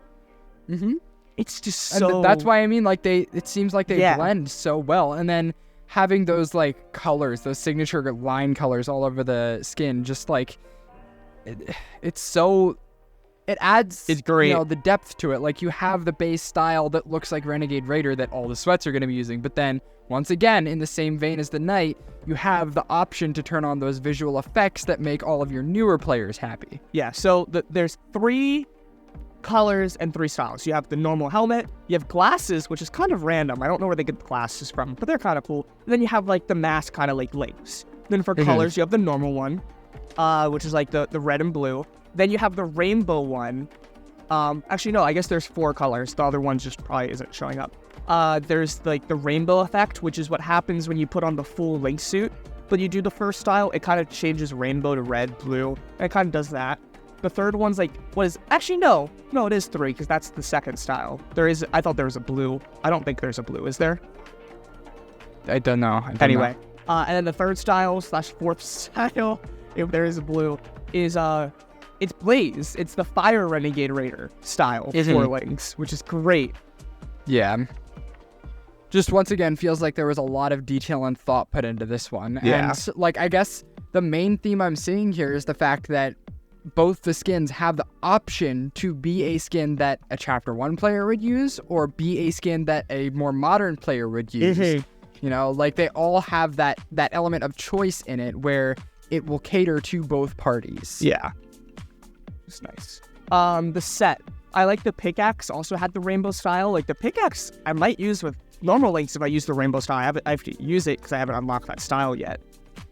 It's just so... And that's why I mean, like, it seems like they blend so well. And then having those, like, colors, those signature line colors all over the skin, just, like... It's so... It adds, it's great. The depth to it. Like, you have the base style that looks like Renegade Raider that all the sweats are going to be using. But then, once again, in the same vein as the Knight, you have the option to turn on those visual effects that make all of your newer players happy. Yeah, so there's 3 colors and 3 styles. You have the normal helmet, you have glasses, which is kind of random. I don't know where they get the glasses from, but they're kind of cool. And then you have, like, the mask kind of like Lynx. Then for colors, you have the normal one, which is like the red and blue. Then you have the rainbow one. Actually, no, I guess there's 4 colors. The other one just probably isn't showing up. There's like the rainbow effect, which is what happens when you put on the full Lynx suit. But you do the first style, it kind of changes rainbow to red, blue, and it kind of does that. The third one's like, actually, no, it is 3, because that's the second style. I thought there was a blue. I don't think there's a blue, is there? I don't know. Anyway, and then the third style / 4th style if there is a blue, is it's Blaze. It's the Fire Renegade Raider style for Lynx, which is great. Yeah. Just once again, feels like there was a lot of detail and thought put into this one. Yeah. And like, I guess the main theme I'm seeing here is the fact that both the skins have the option to be a skin that a Chapter 1 player would use or be a skin that a more modern player would use. You know, like they all have that element of choice in it where it will cater to both parties. Yeah. It's nice. The set. I like the pickaxe also had the rainbow style. Like the pickaxe I might use with normal Lynx if I use the rainbow style. I have to use it because I haven't unlocked that style yet.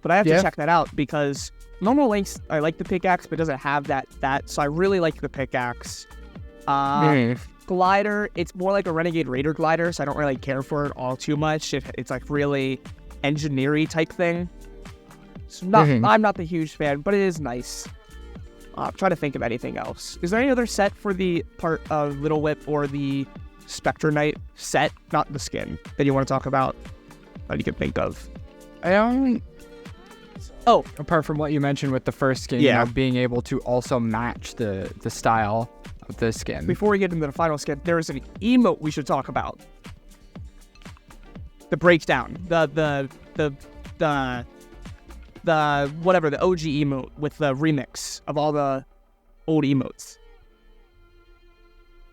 But I have to check that out because normal Lynx, I like the pickaxe, but it doesn't have that. So I really like the pickaxe. Glider, it's more like a Renegade Raider glider, so I don't really care for it all too much. It's like really engineering type thing. So I'm not the huge fan, but it is nice. I'm trying to think of anything else. Is there any other set for the part of Little Whip or the Spectre Knight set, not the skin, that you want to talk about that you can think of? Apart from what you mentioned with the first skin, you know, being able to also match the style of the skin. Before we get into the final skin, there is an emote we should talk about. The breakdown, the whatever, the OG emote with the remix of all the old emotes.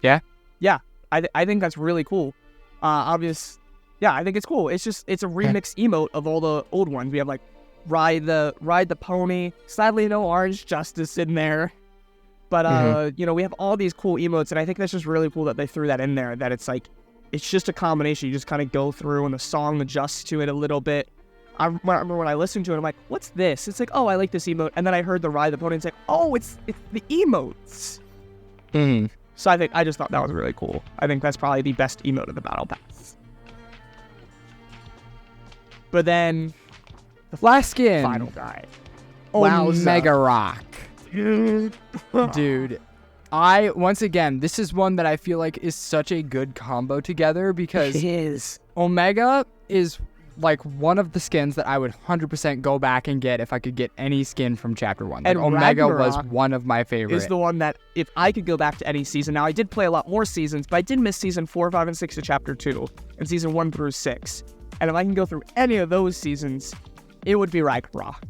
Yeah? Yeah, I think that's really cool. I think it's cool. It's a remix emote of all the old ones. We have like ride the pony. Sadly, no Orange Justice in there. But, you know, we have all these cool emotes, and I think that's just really cool that they threw that in there, that it's like, it's just a combination. You just kind of go through, and the song adjusts to it a little bit. I remember when I listened to it, I'm like, what's this? It's like, oh, I like this emote. And then I heard the Ride the Pony, and it's like, oh, it's the emotes. So I just thought that was really cool. I think that's probably the best emote of the Battle Pass. But then, the last skin. Final guy. Omega Rock. Dude, once again, this is one that I feel like is such a good combo together because it is. Omega is like one of the skins that I would 100% go back and get if I could get any skin from Chapter 1. Like, and Omega Ragnarok was one of my favorites. Is the one that if I could go back to any season, now I did play a lot more seasons, but I did miss season 4, 5, and 6 of Chapter 2 and season 1 through 6. And if I can go through any of those seasons, it would be Ragnarok.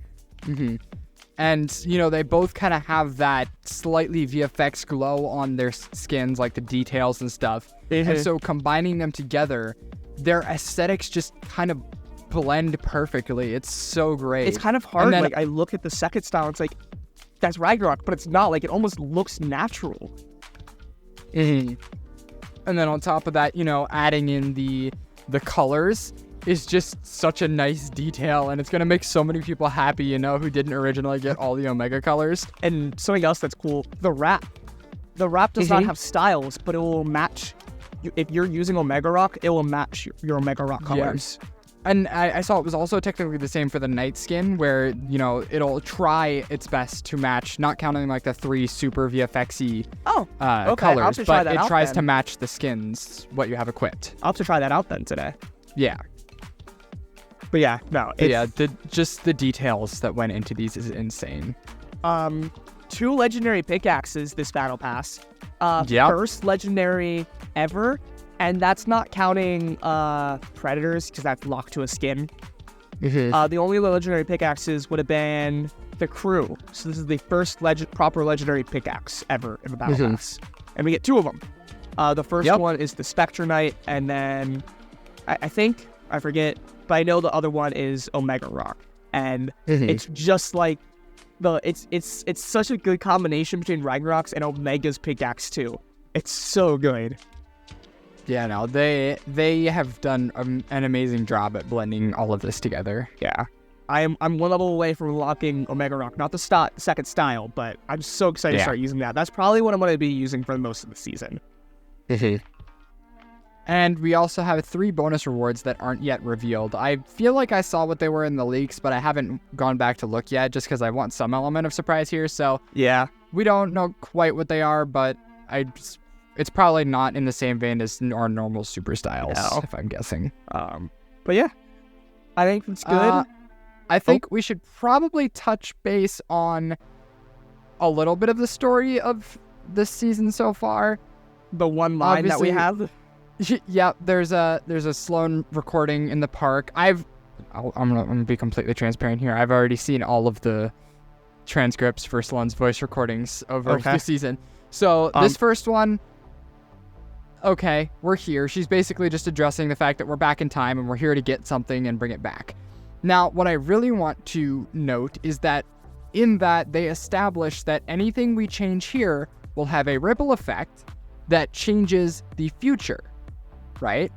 And, you know, they both kind of have that slightly VFX glow on their skins, like the details and stuff. And so combining them together, their aesthetics just kind of blend perfectly. It's so great. It's kind of hard. Like, I look at the second style, it's like, that's Ragnarok, but it's not. Like, it almost looks natural. And then on top of that, you know, adding in the colors is just such a nice detail, and it's going to make so many people happy, you know, who didn't originally get all the Omega colors. And something else that's cool, the wrap. The wrap does not have styles, but it will match. If you're using Omega Rock, it will match your Omega Rock colors. And I saw it was also technically the same for the Night skin, where, you know, it'll try its best to match, not counting like the 3 super VFX-y colors, but it tries to match the skins, what you have equipped. I'll have to try that out then today. Yeah. But yeah, no. Just the details that went into these is insane. 2 legendary pickaxes this Battle Pass. First legendary ever, and that's not counting Predators, because that's locked to a skin. The only legendary pickaxes would have been the Crew. So this is the first proper legendary pickaxe ever in the Battle Pass. And we get 2 of them. The first one is the Spectre Knight, and then I forget, but I know the other one is Omega Rock. And it's just like it's such a good combination between Ragnarok's and Omega's pickaxe too. It's so good. Yeah, no, they have done an amazing job at blending all of this together. Yeah. I'm one level away from unlocking Omega Rock, not the second style, but I'm so excited to start using that. That's probably what I'm going to be using for most of the season. And we also have 3 bonus rewards that aren't yet revealed. I feel like I saw what they were in the leaks, but I haven't gone back to look yet just because I want some element of surprise here. So yeah, we don't know quite what they are, but it's probably not in the same vein as our normal super styles, if I'm guessing. But yeah, I think it's good. I think we should probably touch base on a little bit of the story of this season so far. The one line that we have. Yeah, there's a Sloan recording in the park. I'm gonna be completely transparent here. I've already seen all of the transcripts for Sloan's voice recordings over the season. So this first one, okay, we're here. She's basically just addressing the fact that we're back in time and we're here to get something and bring it back. Now, what I really want to note is that in that they establish that anything we change here will have a ripple effect that changes the future, right?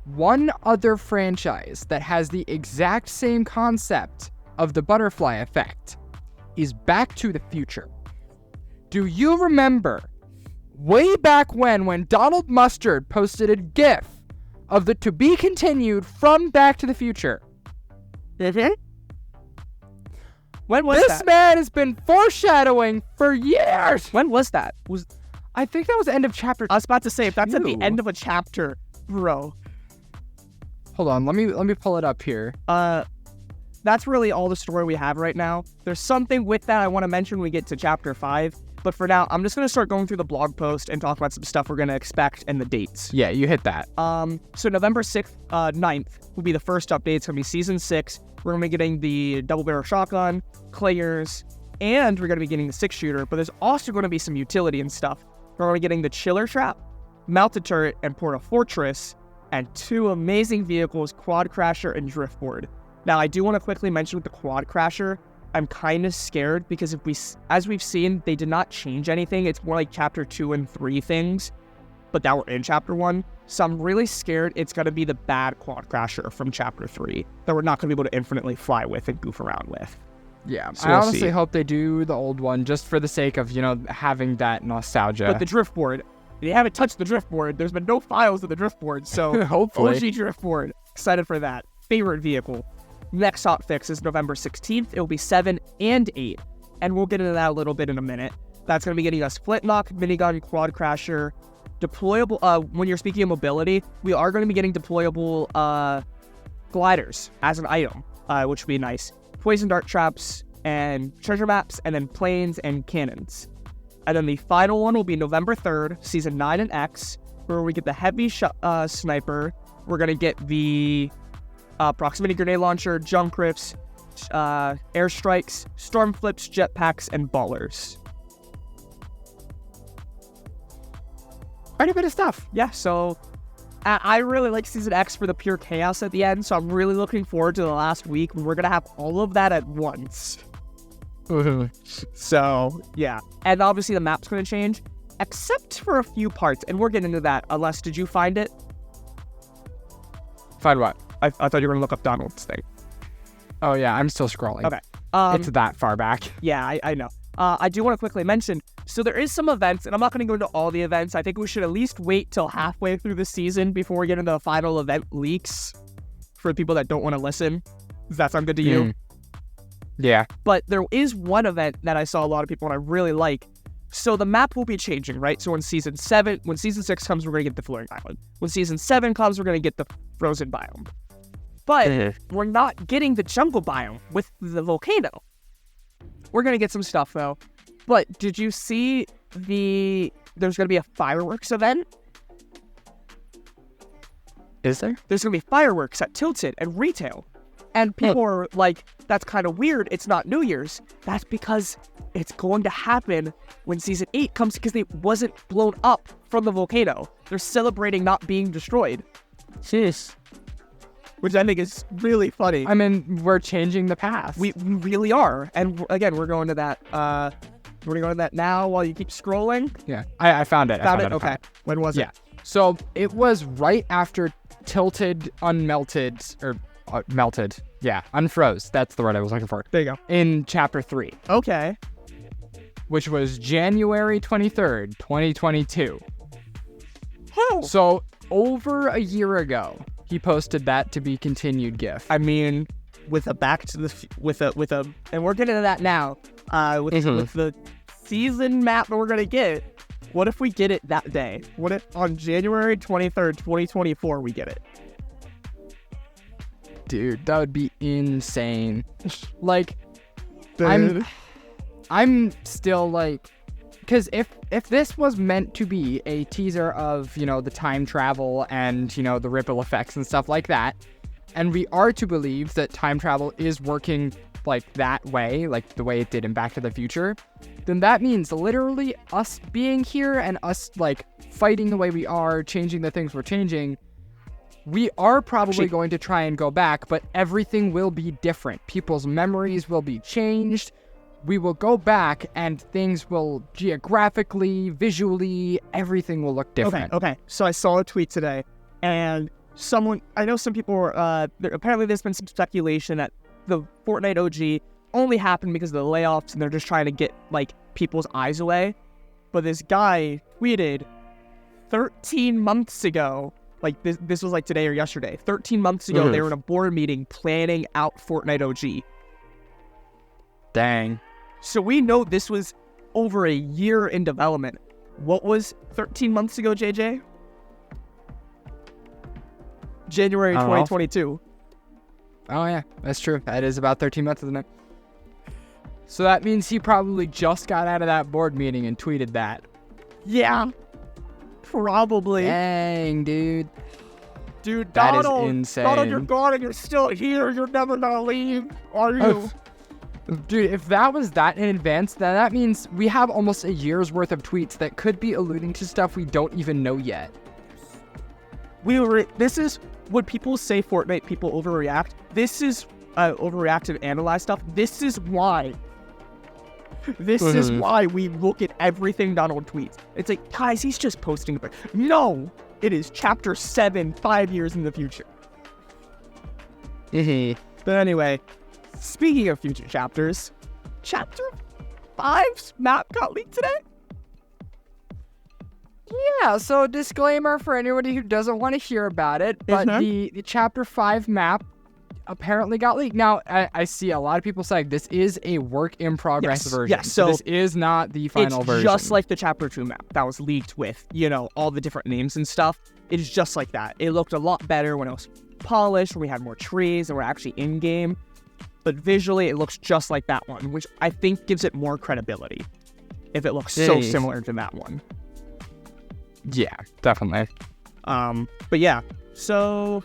One other franchise that has the exact same concept of the butterfly effect is Back to the Future. Do you remember way back when Donald Mustard posted a GIF of the to be continued from Back to the Future? Mm-hmm. When was this man has been foreshadowing for years. When was that? I think that was the end of chapter 2. I was about to say, if that's at the end of a chapter, bro. Hold on, let me pull it up here. That's really all the story we have right now. There's something with that I want to mention when we get to chapter 5. But for now, I'm just going to start going through the blog post and talk about some stuff we're going to expect and the dates. Yeah, you hit that. So November 6th, 9th will be the first update. It's going to be Season 6. We're going to be getting the double-barrel shotgun, clayers, and we're going to be getting the 6-shooter. But there's also going to be some utility and stuff. We're going to be getting the chiller trap, mounted turret, and porta fortress, and 2 amazing vehicles, quad crasher and driftboard. Now, I do want to quickly mention with the quad crasher, I'm kind of scared because as we've seen, they did not change anything. It's more like chapter 2 and 3 things, but that were in chapter 1. So I'm really scared it's going to be the bad quad crasher from chapter 3 that we're not going to be able to infinitely fly with and goof around with. Yeah, so I honestly hope they do the old one just for the sake of, having that nostalgia. But the driftboard, they haven't touched the driftboard. There's been no files of the driftboard, so hopefully. OG driftboard. Excited for that. Favorite vehicle. Next hotfix is November 16th. It will be 7 and 8, and we'll get into that a little bit in a minute. That's going to be getting us flintlock, minigun, quad crasher, deployable. When you're speaking of mobility, we are going to be getting deployable gliders as an item, which would be nice. Poison dart traps and treasure maps, and then planes and cannons. And then the final one will be November 3rd, Season 9 and X, where we get the heavy sniper. We're going to get the proximity grenade launcher, junk rifts, airstrikes, storm flips, jetpacks, and ballers. Quite a bit of stuff. Yeah, so I really like Season X for the pure chaos at the end, so I'm really looking forward to the last week when we're going to have all of that at once. So, yeah. And obviously the map's going to change, except for a few parts, and we're getting into that. Unless, did you find it? Find what? I thought you were going to look up Donald's thing. Oh, yeah, I'm still scrolling. Okay. It's that far back. Yeah, I know. I do want to quickly mention, so there is some events, and I'm not going to go into all the events. I think we should at least wait till halfway through the season before we get into the final event leaks for people that don't want to listen. Does that sound good to you? Yeah. But there is one event that I saw a lot of people and I really like. So the map will be changing, right? So when Season 6 comes, we're going to get the floating island. When Season 7 comes, we're going to get the frozen biome. But we're not getting the jungle biome with the volcano. We're going to get some stuff, though. But did you see there's going to be a fireworks event? Is there? There's going to be fireworks at Tilted and retail. And people are like, that's kind of weird. It's not New Year's. That's because it's going to happen when Season 8 comes because it wasn't blown up from the volcano. They're celebrating not being destroyed. Jeez. Which I think is really funny. I mean, we're changing the past. We really are. And again, we're going to that. We're going to go to that now while you keep scrolling. Yeah. I found it. Found it? Okay. When was it? Yeah. So it was right after Tilted Unmelted, or melted. Yeah. Unfroze. That's the word I was looking for. There you go. In Chapter 3. Okay. Which was January 23rd, 2022. Oh. So over a year ago, he posted that to be continued GIF. I mean, with a and we're getting to that now. With the season map that we're gonna get. What if we get it that day? What if on January 23rd, 2024 we get it? Dude, that would be insane. Like, Dude. I'm still like, because if this was meant to be a teaser of, you know, the time travel and, you know, the ripple effects and stuff like that, and we are to believe that time travel is working like that way, like the way it did in Back to the Future, then that means literally us being here and us like fighting the way we are, changing the things we're changing. We are probably going to try and go back, but everything will be different. People's memories will be changed. We will go back and things will geographically, visually, everything will look different. Okay. So I saw a tweet today, and I know some people were, apparently there's been some speculation that the Fortnite OG only happened because of the layoffs and they're just trying to get, like, people's eyes away. But this guy tweeted 13 months ago, like, this was like today or yesterday, 13 months ago, they were in a board meeting planning out Fortnite OG. Dang. So we know this was over a year in development. What was 13 months ago, JJ? January 2022. Oh, yeah, that's true. That is about 13 months, isn't it? So that means he probably just got out of that board meeting and tweeted that. Yeah. Probably. Dang, dude. Dude, That Donald, is insane. Donald, you're gone and you're still here. You're never gonna leave, are you? Dude, if that was that in advance, then that means we have almost a year's worth of tweets that could be alluding to stuff we don't even know yet. This is when people say Fortnite, people overreact. This is overreact and analyze stuff. This is why. This is why we look at everything Donald tweets. It's like, guys, he's just posting. No, it is chapter 7, 5 years in the future. But anyway, speaking of future chapters, chapter 5's map got leaked today. Yeah, so disclaimer for anybody who doesn't want to hear about it, but the chapter 5 map apparently got leaked. Now, I see a lot of people saying this is a work in progress version. Yes, so this is not the final version. It's just like the chapter 2 map that was leaked with, you know, all the different names and stuff. It's just like that. It looked a lot better when it was polished, when we had more trees and we're actually in game. But visually, it looks just like that one, which I think gives it more credibility if it looks so similar to that one. Yeah, definitely. But yeah, so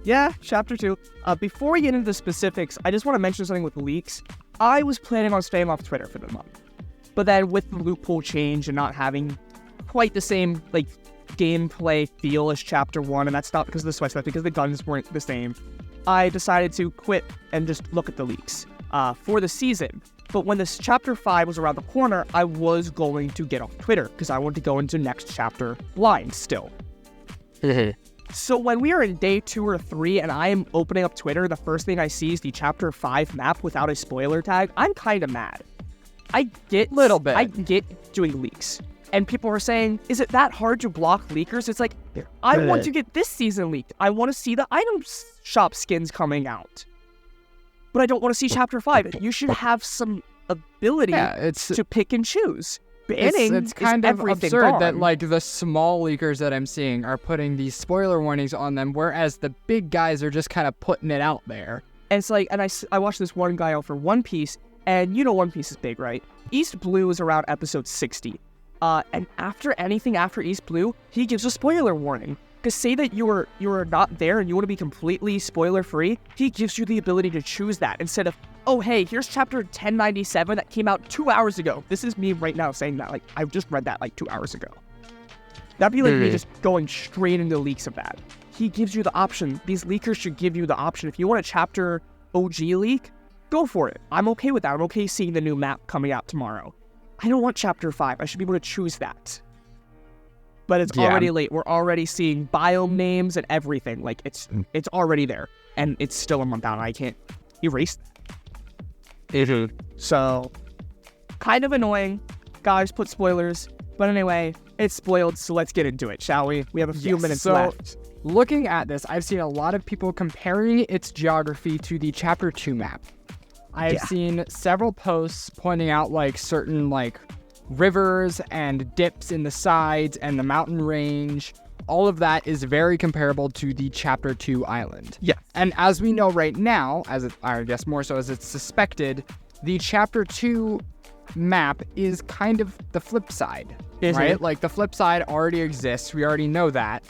yeah, chapter 2. Before we get into the specifics, I just want to mention something with leaks. I was planning on staying off Twitter for the month, but then with the loophole change and not having quite the same like gameplay feel as chapter 1, and that's not because of the sweatshop, because the guns weren't the same, I decided to quit and just look at the leaks for the season. But when this chapter 5 was around the corner, I was going to get off Twitter because I wanted to go into next chapter blind still. So when we are in day 2 or 3 and I am opening up Twitter, the first thing I see is the chapter 5 map without a spoiler tag. I'm kind of mad. I get doing leaks. And people are saying, is it that hard to block leakers? It's like, I want to get this season leaked. I want to see the item shop skins coming out. But I don't want to see chapter 5. You should have some ability to pick and choose. Banning it's kind of absurd gone. that like the small leakers that I'm seeing are putting these spoiler warnings on them, whereas the big guys are just kind of putting it out there. And it's like, and I watched this one guy out for One Piece, and you know One Piece is big, right? East Blue is around episode 60. And after anything after East Blue, he gives a spoiler warning. Because say that you are not there and you want to be completely spoiler-free, he gives you the ability to choose that instead of, oh, hey, here's chapter 1097 that came out 2 hours ago. This is me right now saying that. Like, I just read that like 2 hours ago. That'd be like me just going straight into leaks of that. He gives you the option. These leakers should give you the option. If you want a chapter OG leak, go for it. I'm okay with that. I'm okay seeing the new map coming out tomorrow. I don't want chapter 5. I should be able to choose that. But it's already late. We're already seeing biome names and everything. Like, it's already there. And it's still a month out. I can't erase that. So, kind of annoying. Guys, put spoilers. But anyway, it's spoiled, so let's get into it, shall we? We have a few minutes left. Looking at this, I've seen a lot of people comparing its geography to the Chapter 2 map. I've seen several posts pointing out, like, certain, like, rivers and dips in the sides and the mountain range. all of that is very comparable to the Chapter 2 island. Yeah. And as we know right now, I guess more so as it's suspected, the Chapter 2 map is kind of the flip side, right? Like, the flip side already exists. We already know that.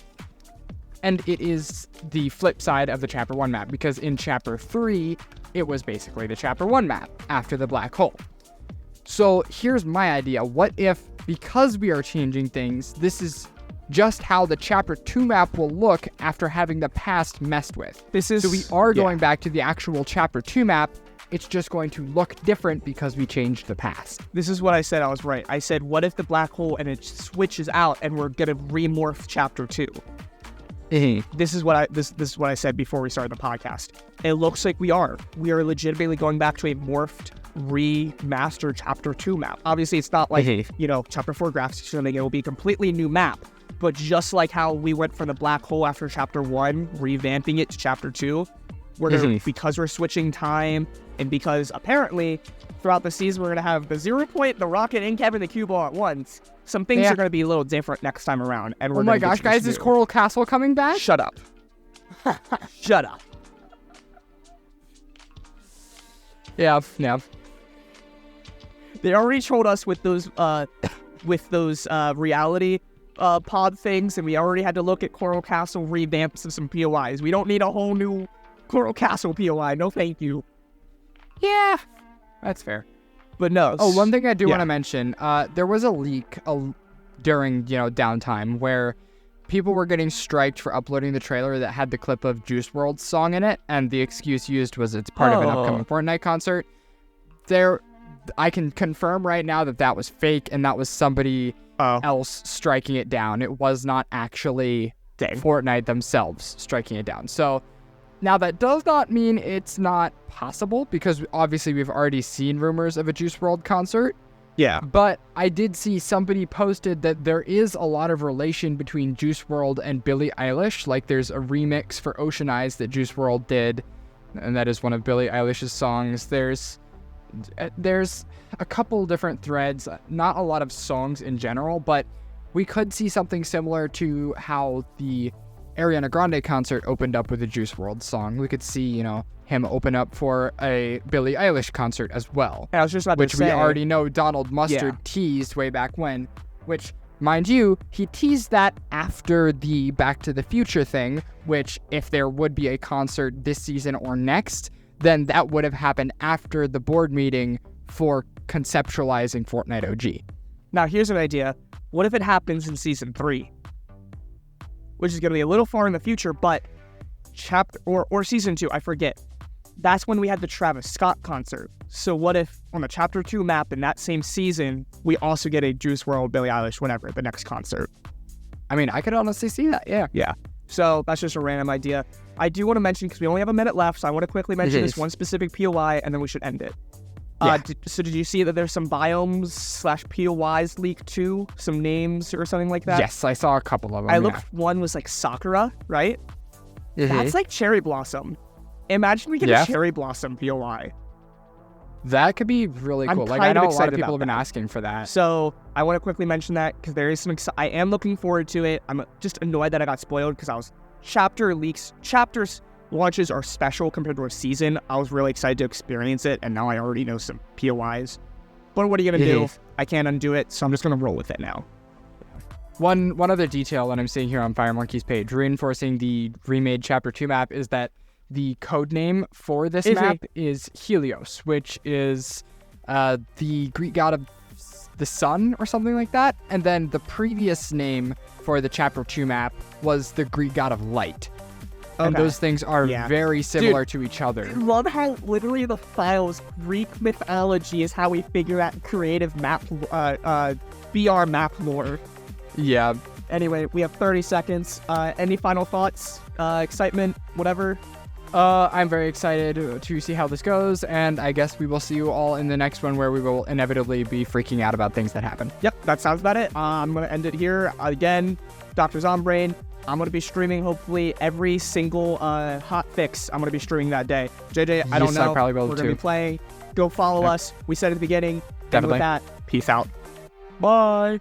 And it is the flip side of the Chapter 1 map, because in Chapter 3, it was basically the Chapter 1 map after the black hole. So here's my idea. What if, because we are changing things, this is just how the Chapter 2 map will look after having the past messed with? So we are going back to the actual Chapter 2 map. It's just going to look different because we changed the past. This is what I said. I was right. I said, what if the black hole and it switches out and we're going to remorph Chapter 2? This is what I said before we started the podcast. It looks like we are legitimately going back to a morphed, remastered Chapter 2 map. Obviously, it's not like, Chapter 4 graphics or something. It will be a completely new map. But just like how we went from the black hole after Chapter 1, revamping it to Chapter 2, because we're switching time, and because apparently throughout the season we're going to have the 0 point, the rocket, and Kevin the cue ball at once. Some things are going to be a little different next time around. And we're oh my gosh, guys, is Coral Castle coming back? Shut up. Shut up. Yeah. They already told us with those reality pod things, and we already had to look at Coral Castle revamps of some POIs. We don't need a whole new Coral Castle POI. No, thank you. Yeah, that's fair. But no. Oh, one thing I do want to mention, there was a leak during, downtime where people were getting striked for uploading the trailer that had the clip of Juice WRLD's song in it, and the excuse used was it's part of an upcoming Fortnite concert. I can confirm right now that was fake, and that was somebody else striking it down. It was not actually Fortnite themselves striking it down. So now that does not mean it's not possible, because obviously we've already seen rumors of a Juice WRLD concert. Yeah. But I did see somebody posted that there is a lot of relation between Juice WRLD and Billie Eilish. Like, there's a remix for Ocean Eyes that Juice WRLD did, and that is one of Billie Eilish's songs. There's a couple different threads, not a lot of songs in general, but we could see something similar to how the Ariana Grande concert opened up with a Juice WRLD song. We could see, him open up for a Billie Eilish concert as well. I was just about to say, which we already know Donald Mustard teased way back when, which, mind you, he teased that after the Back to the Future thing, which if there would be a concert this season or next, then that would have happened after the board meeting for conceptualizing Fortnite OG. Now, here's an idea. What if it happens in Season 3? Which is going to be a little far in the future, but or Season 2, I forget. That's when we had the Travis Scott concert. So what if on the Chapter 2 map in that same season, we also get a Juice WRLD, Billie Eilish, whatever, the next concert? I mean, I could honestly see that, yeah. Yeah. So that's just a random idea. I do want to mention, because we only have a minute left, so I want to quickly mention this one specific POI, and then we should end it. Yeah. Did you see that there's some biomes/POIs leaked too? Some names or something like that? Yes, I saw a couple of them. I looked, one was like Sakura, right? That's like Cherry Blossom. Imagine we get a Cherry Blossom POI. That could be really cool. Like, I know a lot of people have been asking for that. So I want to quickly mention that, because there is some I am looking forward to it. I'm just annoyed that I got spoiled, because chapters launches are special compared to a season. I was really excited to experience it, and now I already know some POIs. But what are you going to do? I can't undo it, so I'm just going to roll with it now. One other detail that I'm seeing here on Fire Monkey's page, reinforcing the remade Chapter 2 map, is that the code name for this map is Helios, which is the Greek god of the sun or something like that. And then the previous name for the Chapter 2 map was the Greek god of light. Okay. And those things are very similar to each other. I love how literally the files Greek mythology is how we figure out creative map, BR map lore. Yeah. Anyway, we have 30 seconds. Any final thoughts? Excitement? Whatever? I'm very excited to see how this goes, and I guess we will see you all in the next one, where we will inevitably be freaking out about things that happen. Yep, that sounds about it. I'm going to end it here. Again, Dr. Zombrain. I'm going to be streaming, hopefully, every single hot fix. I'm going to be streaming that day. JJ, I don't know. I probably will We're going to be playing. Go follow us. We said at the beginning. Definitely. And with that, peace out. Bye.